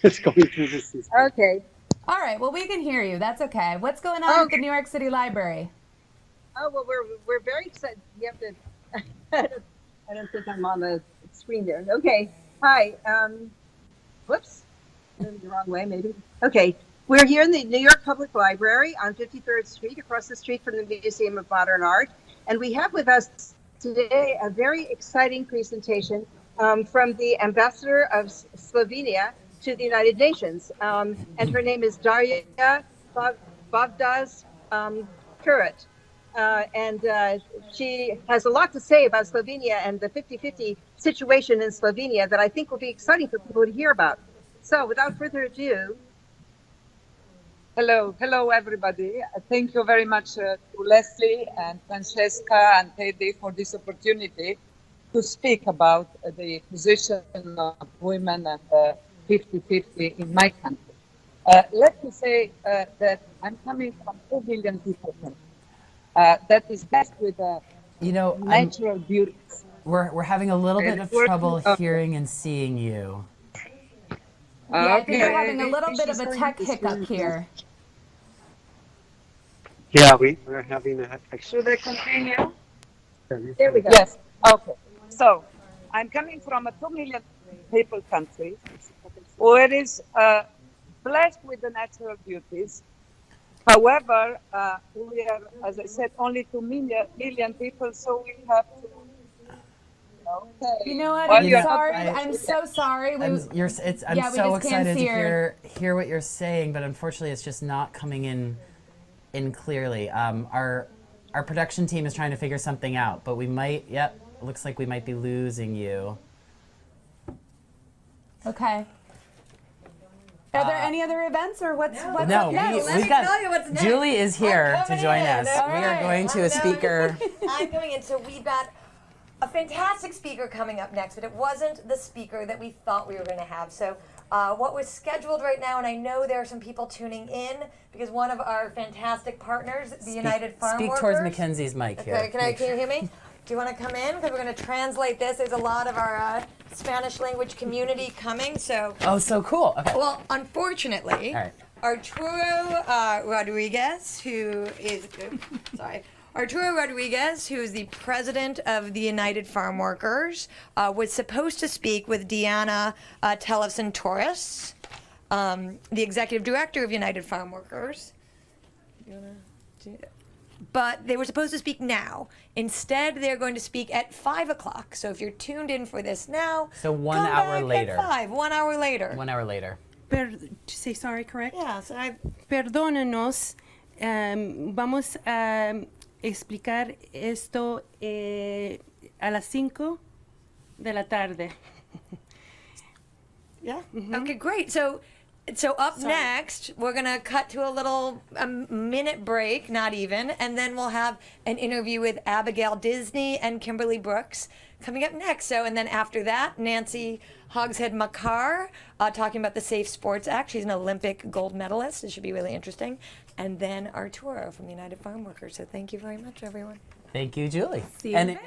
It's going through the system. Okay. All right. Well, we can hear you. That's okay. What's going on at the New York City Library? Oh, well, we're very excited. You have to... I don't think I'm on the screen there. Okay. Hi. Whoops. The wrong way, maybe. Okay. We're here in the New York Public Library on 53rd Street, across the street from the Museum of Modern Art. And we have with us today a very exciting presentation from the ambassador of Slovenia to the United Nations. And her name is Darja Bavdaz Kurat. And she has a lot to say about Slovenia and the 50-50 situation in Slovenia that I think will be exciting for people to hear about. So without further ado. Hello everybody. Thank you very much to Leslie and Francesca and Teddy for this opportunity to speak about the position of women and 50-50 in my country. Let me say that I'm coming from 2 billion people. That is best with natural beauties. We're having a little bit of trouble Okay. hearing and seeing you. Yeah, I think we're having a little bit of a tech hiccup here. Yeah, we're having a. Should I continue? There There we go. Yes. Okay. So I'm coming from a 2 million people country where it is blessed with the natural beauties. However, we are, as I said, only 2 million people, so we have to. Okay. You know what? Well, I'm sorry. I'm so sorry. I'm we so just can't excited to see her. hear what you're saying, but unfortunately, it's just not coming in clearly. Our production team is trying to figure something out, but we might. Yep, looks like we might be losing you. Okay. Are there any other events or what's No, next? we've got Julie is here to join us. We are going to a speaker. I'm coming in, so we've got a fantastic speaker coming up next, but it wasn't the speaker that we thought we were going to have. So what was scheduled right now, and I know there are some people tuning in because one of our fantastic partners, the United Farm Workers. Speak towards Mackenzie's mic here. Okay, can you hear me? Do you want to come in? Because we're going to translate this. There's a lot of our Spanish language community coming, so. Oh, so cool. Okay. Well, unfortunately, All right. Arturo Rodriguez, who is, Arturo Rodriguez, who is the president of the United Farm Workers, was supposed to speak with Diana Tellefson Torres, the executive director of United Farm Workers. But they were supposed to speak now. Instead, they're going to speak at 5 o'clock. So if you're tuned in for this now, So 1 come hour back later. At 5, 1 hour later. 1 hour later. Say sorry, correct? Yeah, so Perdónenos, vamos a explicar esto a las 5 de la tarde. Yeah. Okay, great. So up next, we're gonna cut to a minute break, not even, and then we'll have an interview with Abigail Disney and Kimberly Brooks coming up next. So, and then after that, Nancy Hogshead Makar talking about the Safe Sports Act. She's an Olympic gold medalist. It should be really interesting. And then Arturo from the United Farm Workers. So thank you very much, everyone. Thank you, Julie. See you then.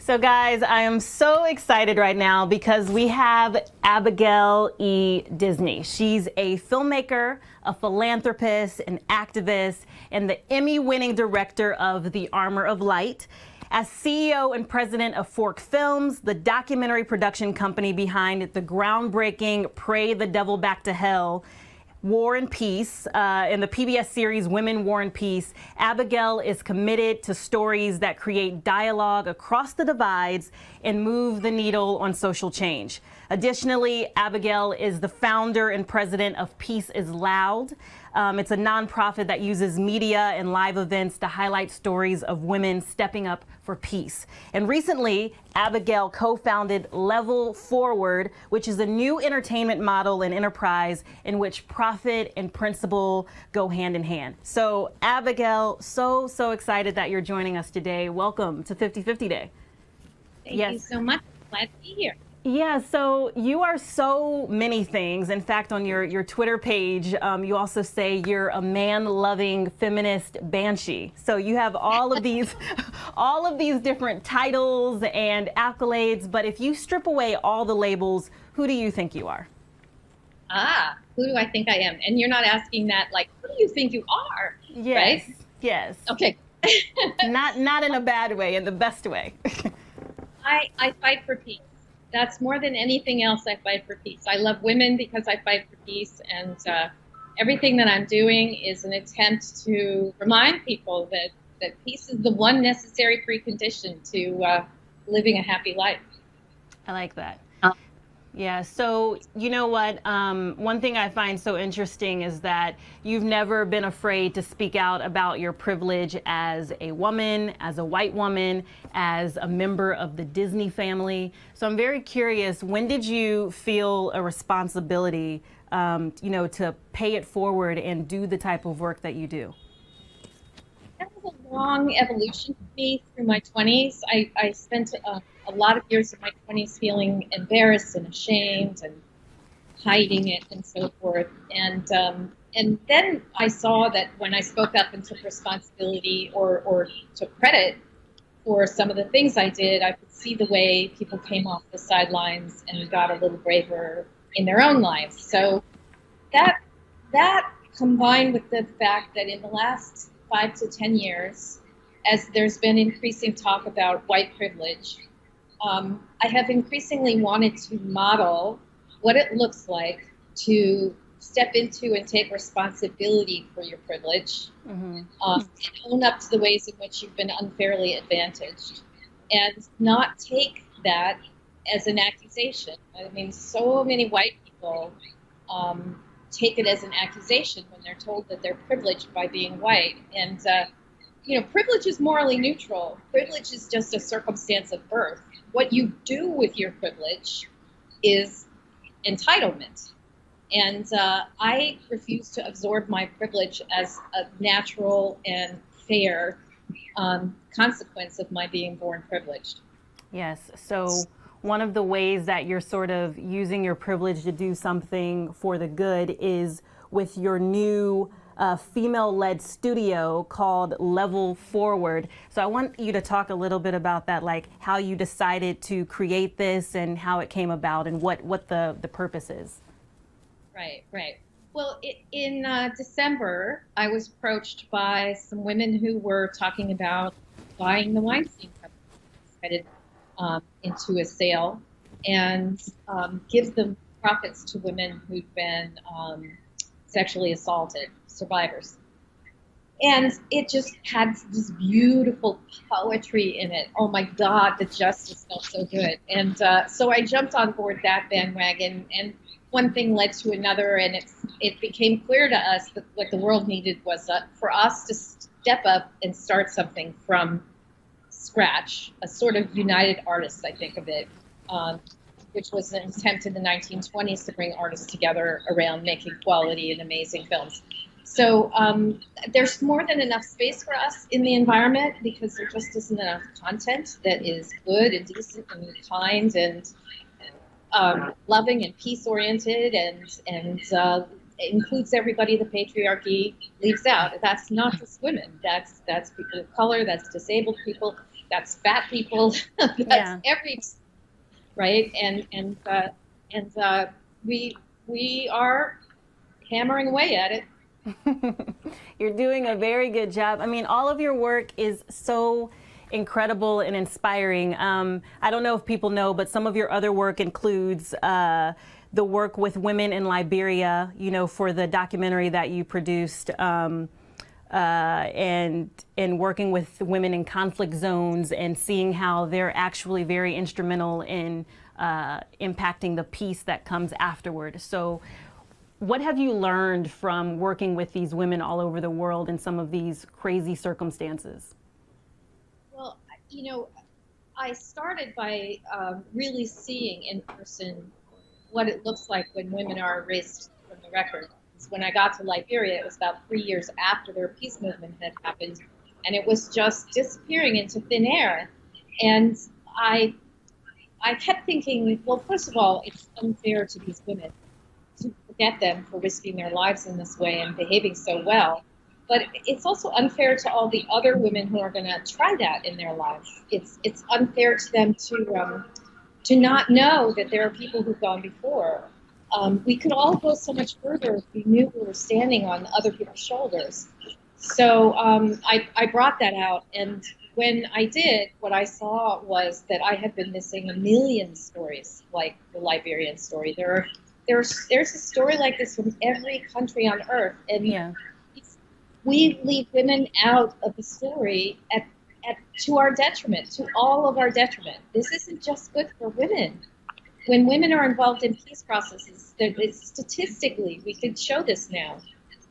So guys, I am so excited right now because we have Abigail E. Disney. She's a filmmaker, a philanthropist, an activist, and the Emmy-winning director of The Armor of Light. As CEO and president of Fork Films, the documentary production company behind the groundbreaking Pray the Devil Back to Hell, War and Peace, in the PBS series Women, War and Peace, Abigail is committed to stories that create dialogue across the divides and move the needle on social change. Additionally, Abigail is the founder and president of Peace is Loud. It's a nonprofit that uses media and live events to highlight stories of women stepping up for peace. And recently, Abigail co-founded Level Forward, which is a new entertainment model and enterprise in which profit and principle go hand in hand. So Abigail, so excited that you're joining us today. Welcome to 50/50 Day. Thank you so much. Glad to be here. Yeah, so you are so many things. In fact, on your Twitter page, you also say you're a man-loving feminist banshee. So you have all of these, all of these different titles and accolades. But if you strip away all the labels, who do you think you are? Who do I think I am? And you're not asking that like, who do you think you are? Yes. Right? Yes. Okay. not in a bad way, in the best way. I fight for peace. That's more than anything else. I fight for peace. I love women because I fight for peace, and everything that I'm doing is an attempt to remind people that peace is the one necessary precondition to living a happy life. I like that. Yeah, so you know what? One thing I find so interesting is that you've never been afraid to speak out about your privilege as a woman, as a white woman, as a member of the Disney family. So I'm very curious, when did you feel a responsibility, to pay it forward and do the type of work that you do? That was a long evolution for me through my 20s. I spent a lot of years of my 20s feeling embarrassed and ashamed and hiding it and so forth. And then I saw that when I spoke up and took responsibility or took credit for some of the things I did, I could see the way people came off the sidelines and got a little braver in their own lives. So that combined with the fact that in the last 5 to 10 years, as there's been increasing talk about white privilege, I have increasingly wanted to model what it looks like to step into and take responsibility for your privilege, and own up to the ways in which you've been unfairly advantaged, and not take that as an accusation. I mean, so many white people take it as an accusation when they're told that they're privileged by being white. And, privilege is morally neutral. Privilege is just a circumstance of birth. What you do with your privilege is entitlement. And I refuse to absorb my privilege as a natural and fair consequence of my being born privileged. Yes. So one of the ways that you're sort of using your privilege to do something for the good is with your new female-led studio called Level Forward. So I want you to talk a little bit about that, like how you decided to create this and how it came about and what the purpose is. Right. Well, in December, I was approached by some women who were talking about buying the Weinstein Company, headed into a sale, and give them profits to women who'd been sexually assaulted, survivors. And it just had this beautiful poetry in it. Oh my God, the justice felt so good. And so I jumped on board that bandwagon, and one thing led to another, and it became clear to us that what the world needed was for us to step up and start something from scratch, a sort of United Artists, I think of it, which was an attempt in the 1920s to bring artists together around making quality and amazing films. So there's more than enough space for us in the environment because there just isn't enough content that is good and decent and kind and loving and peace-oriented and includes everybody the patriarchy leaves out. That's not just women. That's people of color. That's disabled people. That's fat people. That's every right. And we are hammering away at it. You're doing a very good job. I mean, all of your work is so incredible and inspiring. I don't know if people know, but some of your other work includes the work with women in Liberia, for the documentary that you produced, and working with women in conflict zones and seeing how they're actually very instrumental in impacting the peace that comes afterward. So what have you learned from working with these women all over the world in some of these crazy circumstances? Well, I started by really seeing in person what it looks like when women are erased from the record. When I got to Liberia, it was about 3 years after their peace movement had happened, and it was just disappearing into thin air. And I kept thinking, well, first of all, it's unfair to these women to forget them for risking their lives in this way and behaving so well. But it's also unfair to all the other women who are going to try that in their lives. It's unfair to them to not know that there are people who've gone before. We could all go so much further if we knew we were standing on other people's shoulders. So I brought that out, and when I did, what I saw was that I had been missing a million stories like the Liberian story. There's a story like this from every country on earth, and we leave women out of the story to our detriment, to all of our detriment. This isn't just good for women. when women are involved in peace processes, statistically, we could show this now,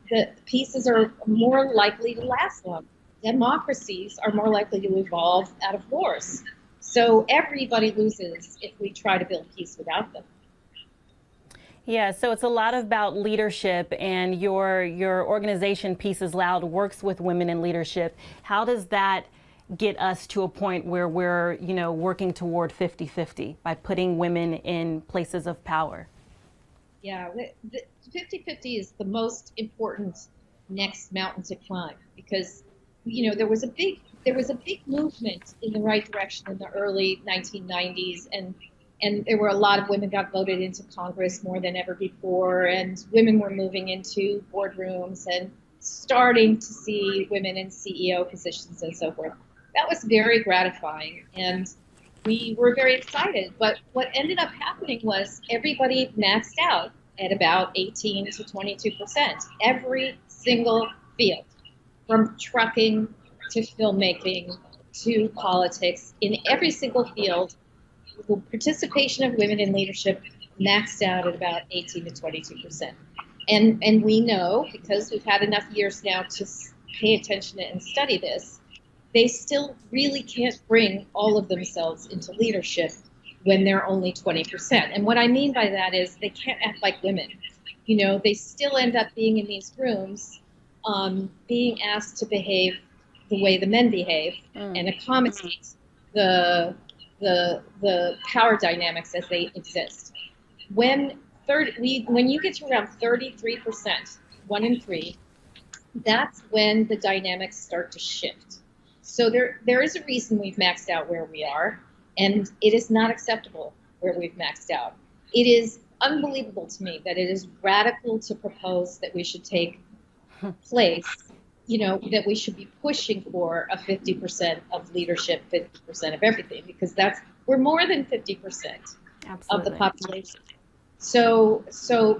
that pieces are more likely to last long. Democracies are more likely to evolve out of wars. So everybody loses if we try to build peace without them. Yeah, so it's a lot about leadership, and your organization, Peace is Loud, works with women in leadership. How does that get us to a point where we're, working toward 50-50 by putting women in places of power? Yeah, 50-50 is the most important next mountain to climb, because there was a big movement in the right direction in the early 1990s, and there were a lot of women got voted into Congress more than ever before, and women were moving into boardrooms and starting to see women in CEO positions and so forth. That was very gratifying, and we were very excited. But what ended up happening was everybody maxed out at about 18 to 22%. Every single field, from trucking to filmmaking to politics, in every single field, the participation of women in leadership maxed out at about 18 to 22%. And we know, because we've had enough years now to pay attention and study this, they still really can't bring all of themselves into leadership when they're only 20%. And what I mean by that is they can't act like women. They still end up being in these rooms, being asked to behave the way the men behave and accommodate the power dynamics as they exist. When you get to around 33%, 1 in 3, that's when the dynamics start to shift. So there is a reason we've maxed out where we are, and it is not acceptable where we've maxed out. It is unbelievable to me that it is radical to propose that we should take place, that we should be pushing for a 50% of leadership, 50% of everything, because we're more than 50% of the population. So,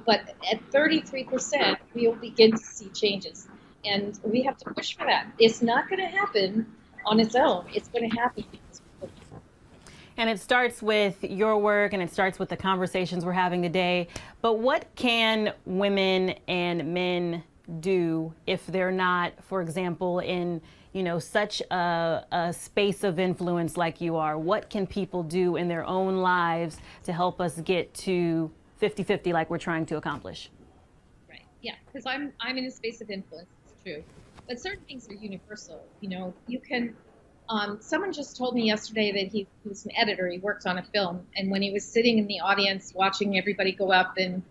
but at 33%, we'll begin to see changes, and we have to push for that. It's not going to happen on its own. It's going to happen because we push. And it starts with your work, and it starts with the conversations we're having today. But what can women and men do if they're not, for example, in such a space of influence like you are? What can people do in their own lives to help us get to 50-50 like we're trying to accomplish? Right. Yeah, because I'm in a space of influence. It's true, but certain things are universal. You can. Someone just told me yesterday that he was an editor. He worked on a film, and when he was sitting in the audience watching everybody go up and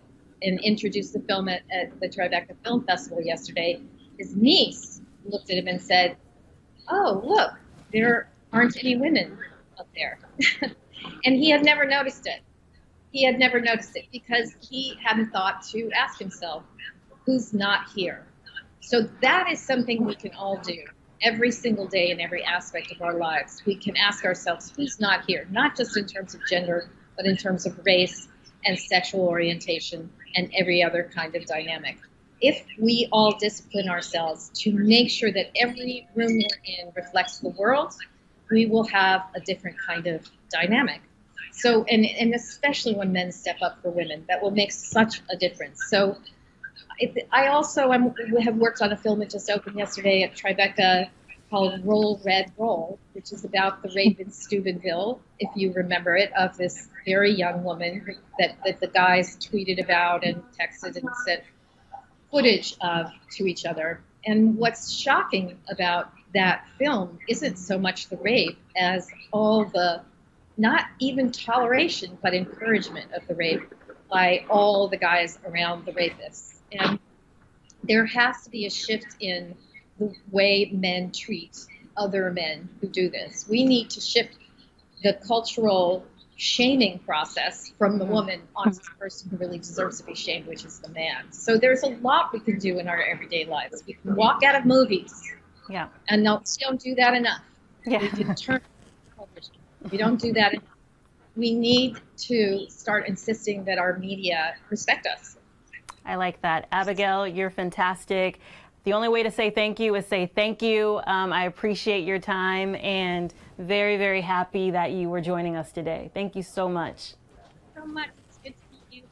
introduce the film at the Tribeca Film Festival yesterday, his niece looked at him and said, "Oh, look, there aren't any women up there." And he had never noticed it. He had never noticed it because he hadn't thought to ask himself, who's not here? So that is something we can all do every single day in every aspect of our lives. We can ask ourselves, who's not here? Not just in terms of gender, but in terms of race and sexual orientation and every other kind of dynamic. If we all discipline ourselves to make sure that every room we're in reflects the world, we will have a different kind of dynamic. So, and especially when men step up for women, that will make such a difference. So I also have worked on a film that just opened yesterday at Tribeca called Roll Red Roll, which is about the rape in Steubenville, if you remember it, of this very young woman that the guys tweeted about and texted and sent footage of to each other. And what's shocking about that film isn't so much the rape as all the, not even toleration, but encouragement of the rape by all the guys around the rapists. And there has to be a shift in the way men treat other men who do this. We need to shift the cultural shaming process from the woman onto the person who really deserves to be shamed, which is the man. So there's a lot we can do in our everyday lives. We can walk out of movies. Yeah. And we don't do that enough. Yeah. We can turn television. We don't do that enough. We need to start insisting that our media respect us. I like that. Abigail, you're fantastic. The only way to say thank you is say thank you. I appreciate your time and very, very happy that you were joining us today. Thank you so much. so much. It's good to meet you.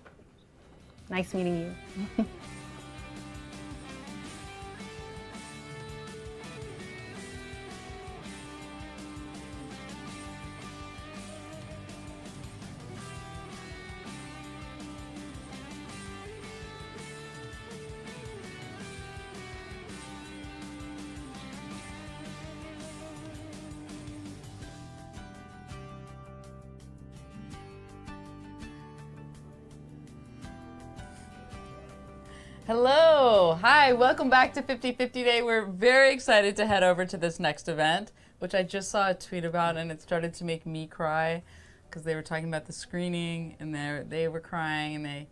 Nice meeting you. Hello, hi, welcome back to 50/50 Day. We're very excited to head over to this next event, which I just saw a tweet about, and it started to make me cry because they were talking about the screening and they were crying, and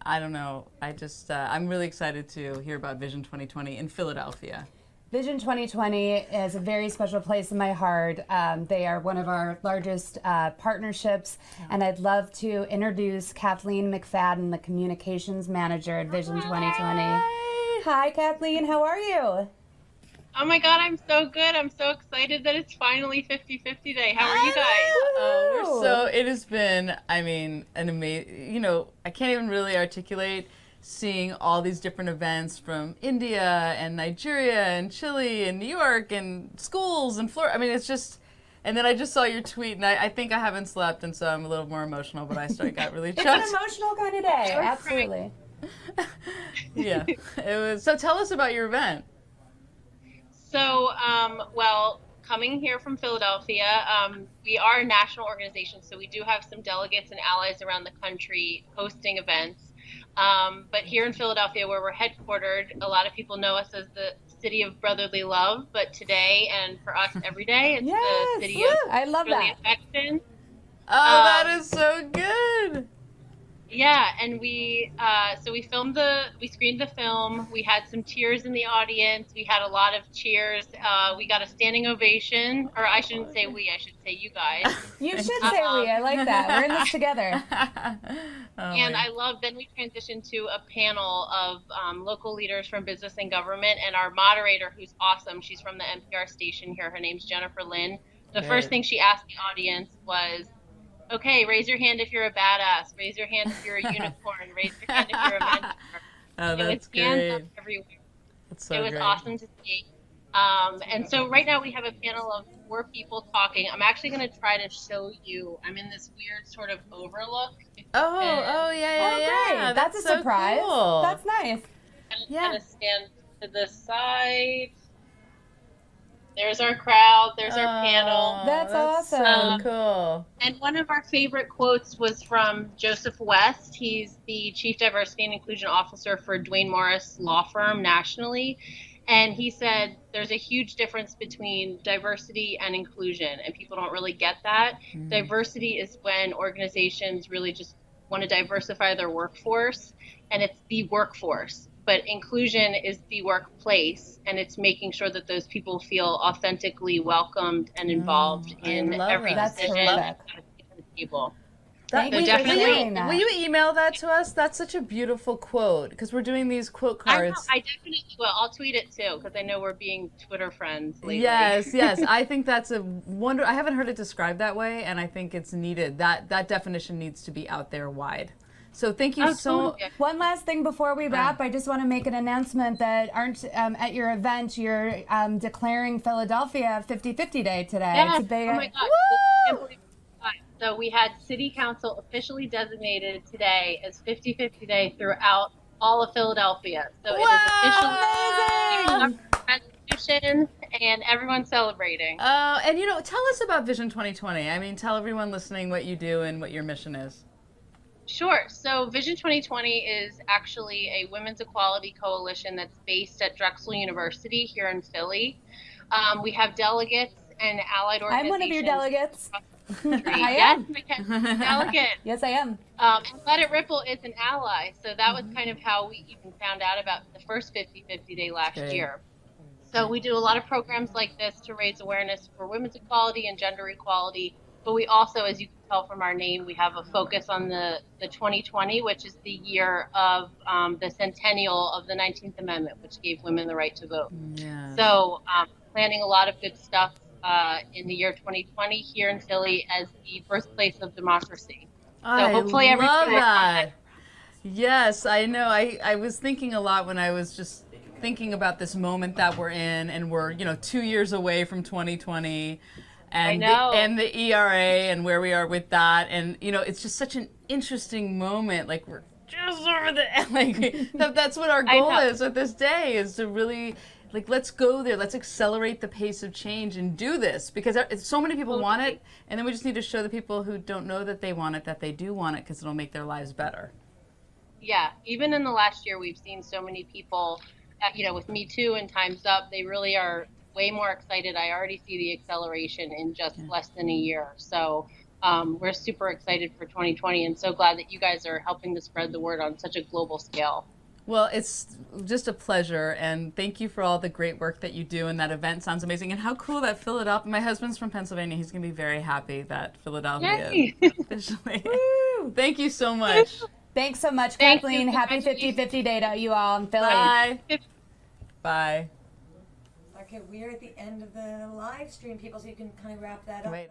I don't know, I'm really excited to hear about Vision 2020 in Philadelphia. Vision 2020 is a very special place in my heart. They are one of our largest partnerships, and I'd love to introduce Kathleen Mcfadden, the communications manager at Vision 2020. Hi, Kathleen. How are you? Oh my God, I'm so good. I'm so excited that it's finally 50/50 Day. How are you guys? It has been, I mean, an amazing, I can't even really articulate seeing all these different events from India and Nigeria and Chile and New York and schools and Florida. I mean, it's just, and then I just saw your tweet, and I think I haven't slept, and so I'm a little more emotional, but I got really chucked. It's an emotional kind of day, absolutely. Yeah, it was. So tell us about your event. So, well, coming here from Philadelphia, we are a national organization, so we do have some delegates and allies around the country hosting events. But here in Philadelphia, where we're headquartered, a lot of people know us as the city of brotherly love. But today, and for us every day, it's the city of brotherly affection. Oh, that is so good. Yeah, and we screened the film. We had some tears in the audience. We had a lot of cheers. We got a standing ovation, or I shouldn't say we, I should say you guys. You should say we. I like that. We're in this together. And then we transitioned to a panel of local leaders from business and government, and our moderator, who's awesome. She's from the NPR station here. Her name's Jennifer Lynn. The first thing she asked the audience was, okay, raise your hand if you're a badass. Raise your hand if you're a unicorn. Raise your hand if you're a mentor. Oh, that's great. Hands up everywhere. That's so it was great. Awesome to see. And so right now we have a panel of 4 people talking. I'm actually going to try to show you. I'm in this weird sort of overlook. Yeah. That's a so surprise. Cool. That's nice. I'm going to stand to the side. There's our crowd. There's our panel. That's awesome. Cool. And one of our favorite quotes was from Joseph West. He's the Chief Diversity and Inclusion Officer for Duane Morris Law Firm nationally. And he said, there's a huge difference between diversity and inclusion, and people don't really get that. Diversity is when organizations really just want to diversify their workforce, and it's the workforce. But inclusion is the workplace, and it's making sure that those people feel authentically welcomed and involved in every decision at the table. Will you email that to us? That's such a beautiful quote, because we're doing these quote cards. I definitely will. I'll tweet it too, because I know we're being Twitter friends lately. Yes. I think that's a wonder. I haven't heard it described that way, and I think it's needed. That definition needs to be out there wide. So thank you so much. One last thing before we wrap, I just want to make an announcement that at your event, you're declaring Philadelphia 50/50 Day today. Yes. It's a big, oh my God. So we had City Council officially designated today as 50/50 Day throughout all of Philadelphia. So it is officially resolution, and everyone's celebrating. And tell us about Vision 2020. I mean, tell everyone listening what you do and what your mission is. Sure. So Vision 2020 is actually a women's equality coalition that's based at Drexel University here in Philly. We have delegates and allied organizations. I'm one of your delegates. I am. Delegate. Yes, I am. And Let It Ripple is an ally. So that was kind of how we even found out about the first 50/50 Day last year. So we do a lot of programs like this to raise awareness for women's equality and gender equality. But we also, as you can tell from our name, we have a focus on the 2020, which is the year of the centennial of the 19th Amendment, which gave women the right to vote. Yeah. So planning a lot of good stuff in the year 2020 here in Philly as the birthplace of democracy. I hopefully love everybody. that. Yes, I know. I was thinking a lot when I was just thinking about this moment that we're in, and we're 2 years away from 2020, and the ERA and where we are with that, and it's just such an interesting moment. Like we're just over the that's what our goal is with this day, is to really let's go there. Let's accelerate the pace of change and do this, because so many people want it, and then we just need to show the people who don't know that they want it that they do want it, because it'll make their lives better. Yeah, even in the last year, we've seen so many people, with Me Too and Time's Up, they really are way more excited. I already see the acceleration in just less than a year. So we're super excited for 2020, and so glad that you guys are helping to spread the word on such a global scale. Well, it's just a pleasure, and thank you for all the great work that you do, and that event sounds amazing. And how cool that Philadelphia, my husband's from Pennsylvania, he's going to be very happy that Philadelphia is officially. Thank you so much. Thanks so much, Kathleen. Happy 50-50 day to you all in Philly. Bye. Bye. Okay, we're at the end of the live stream, people, so you can kind of wrap that up. Wait.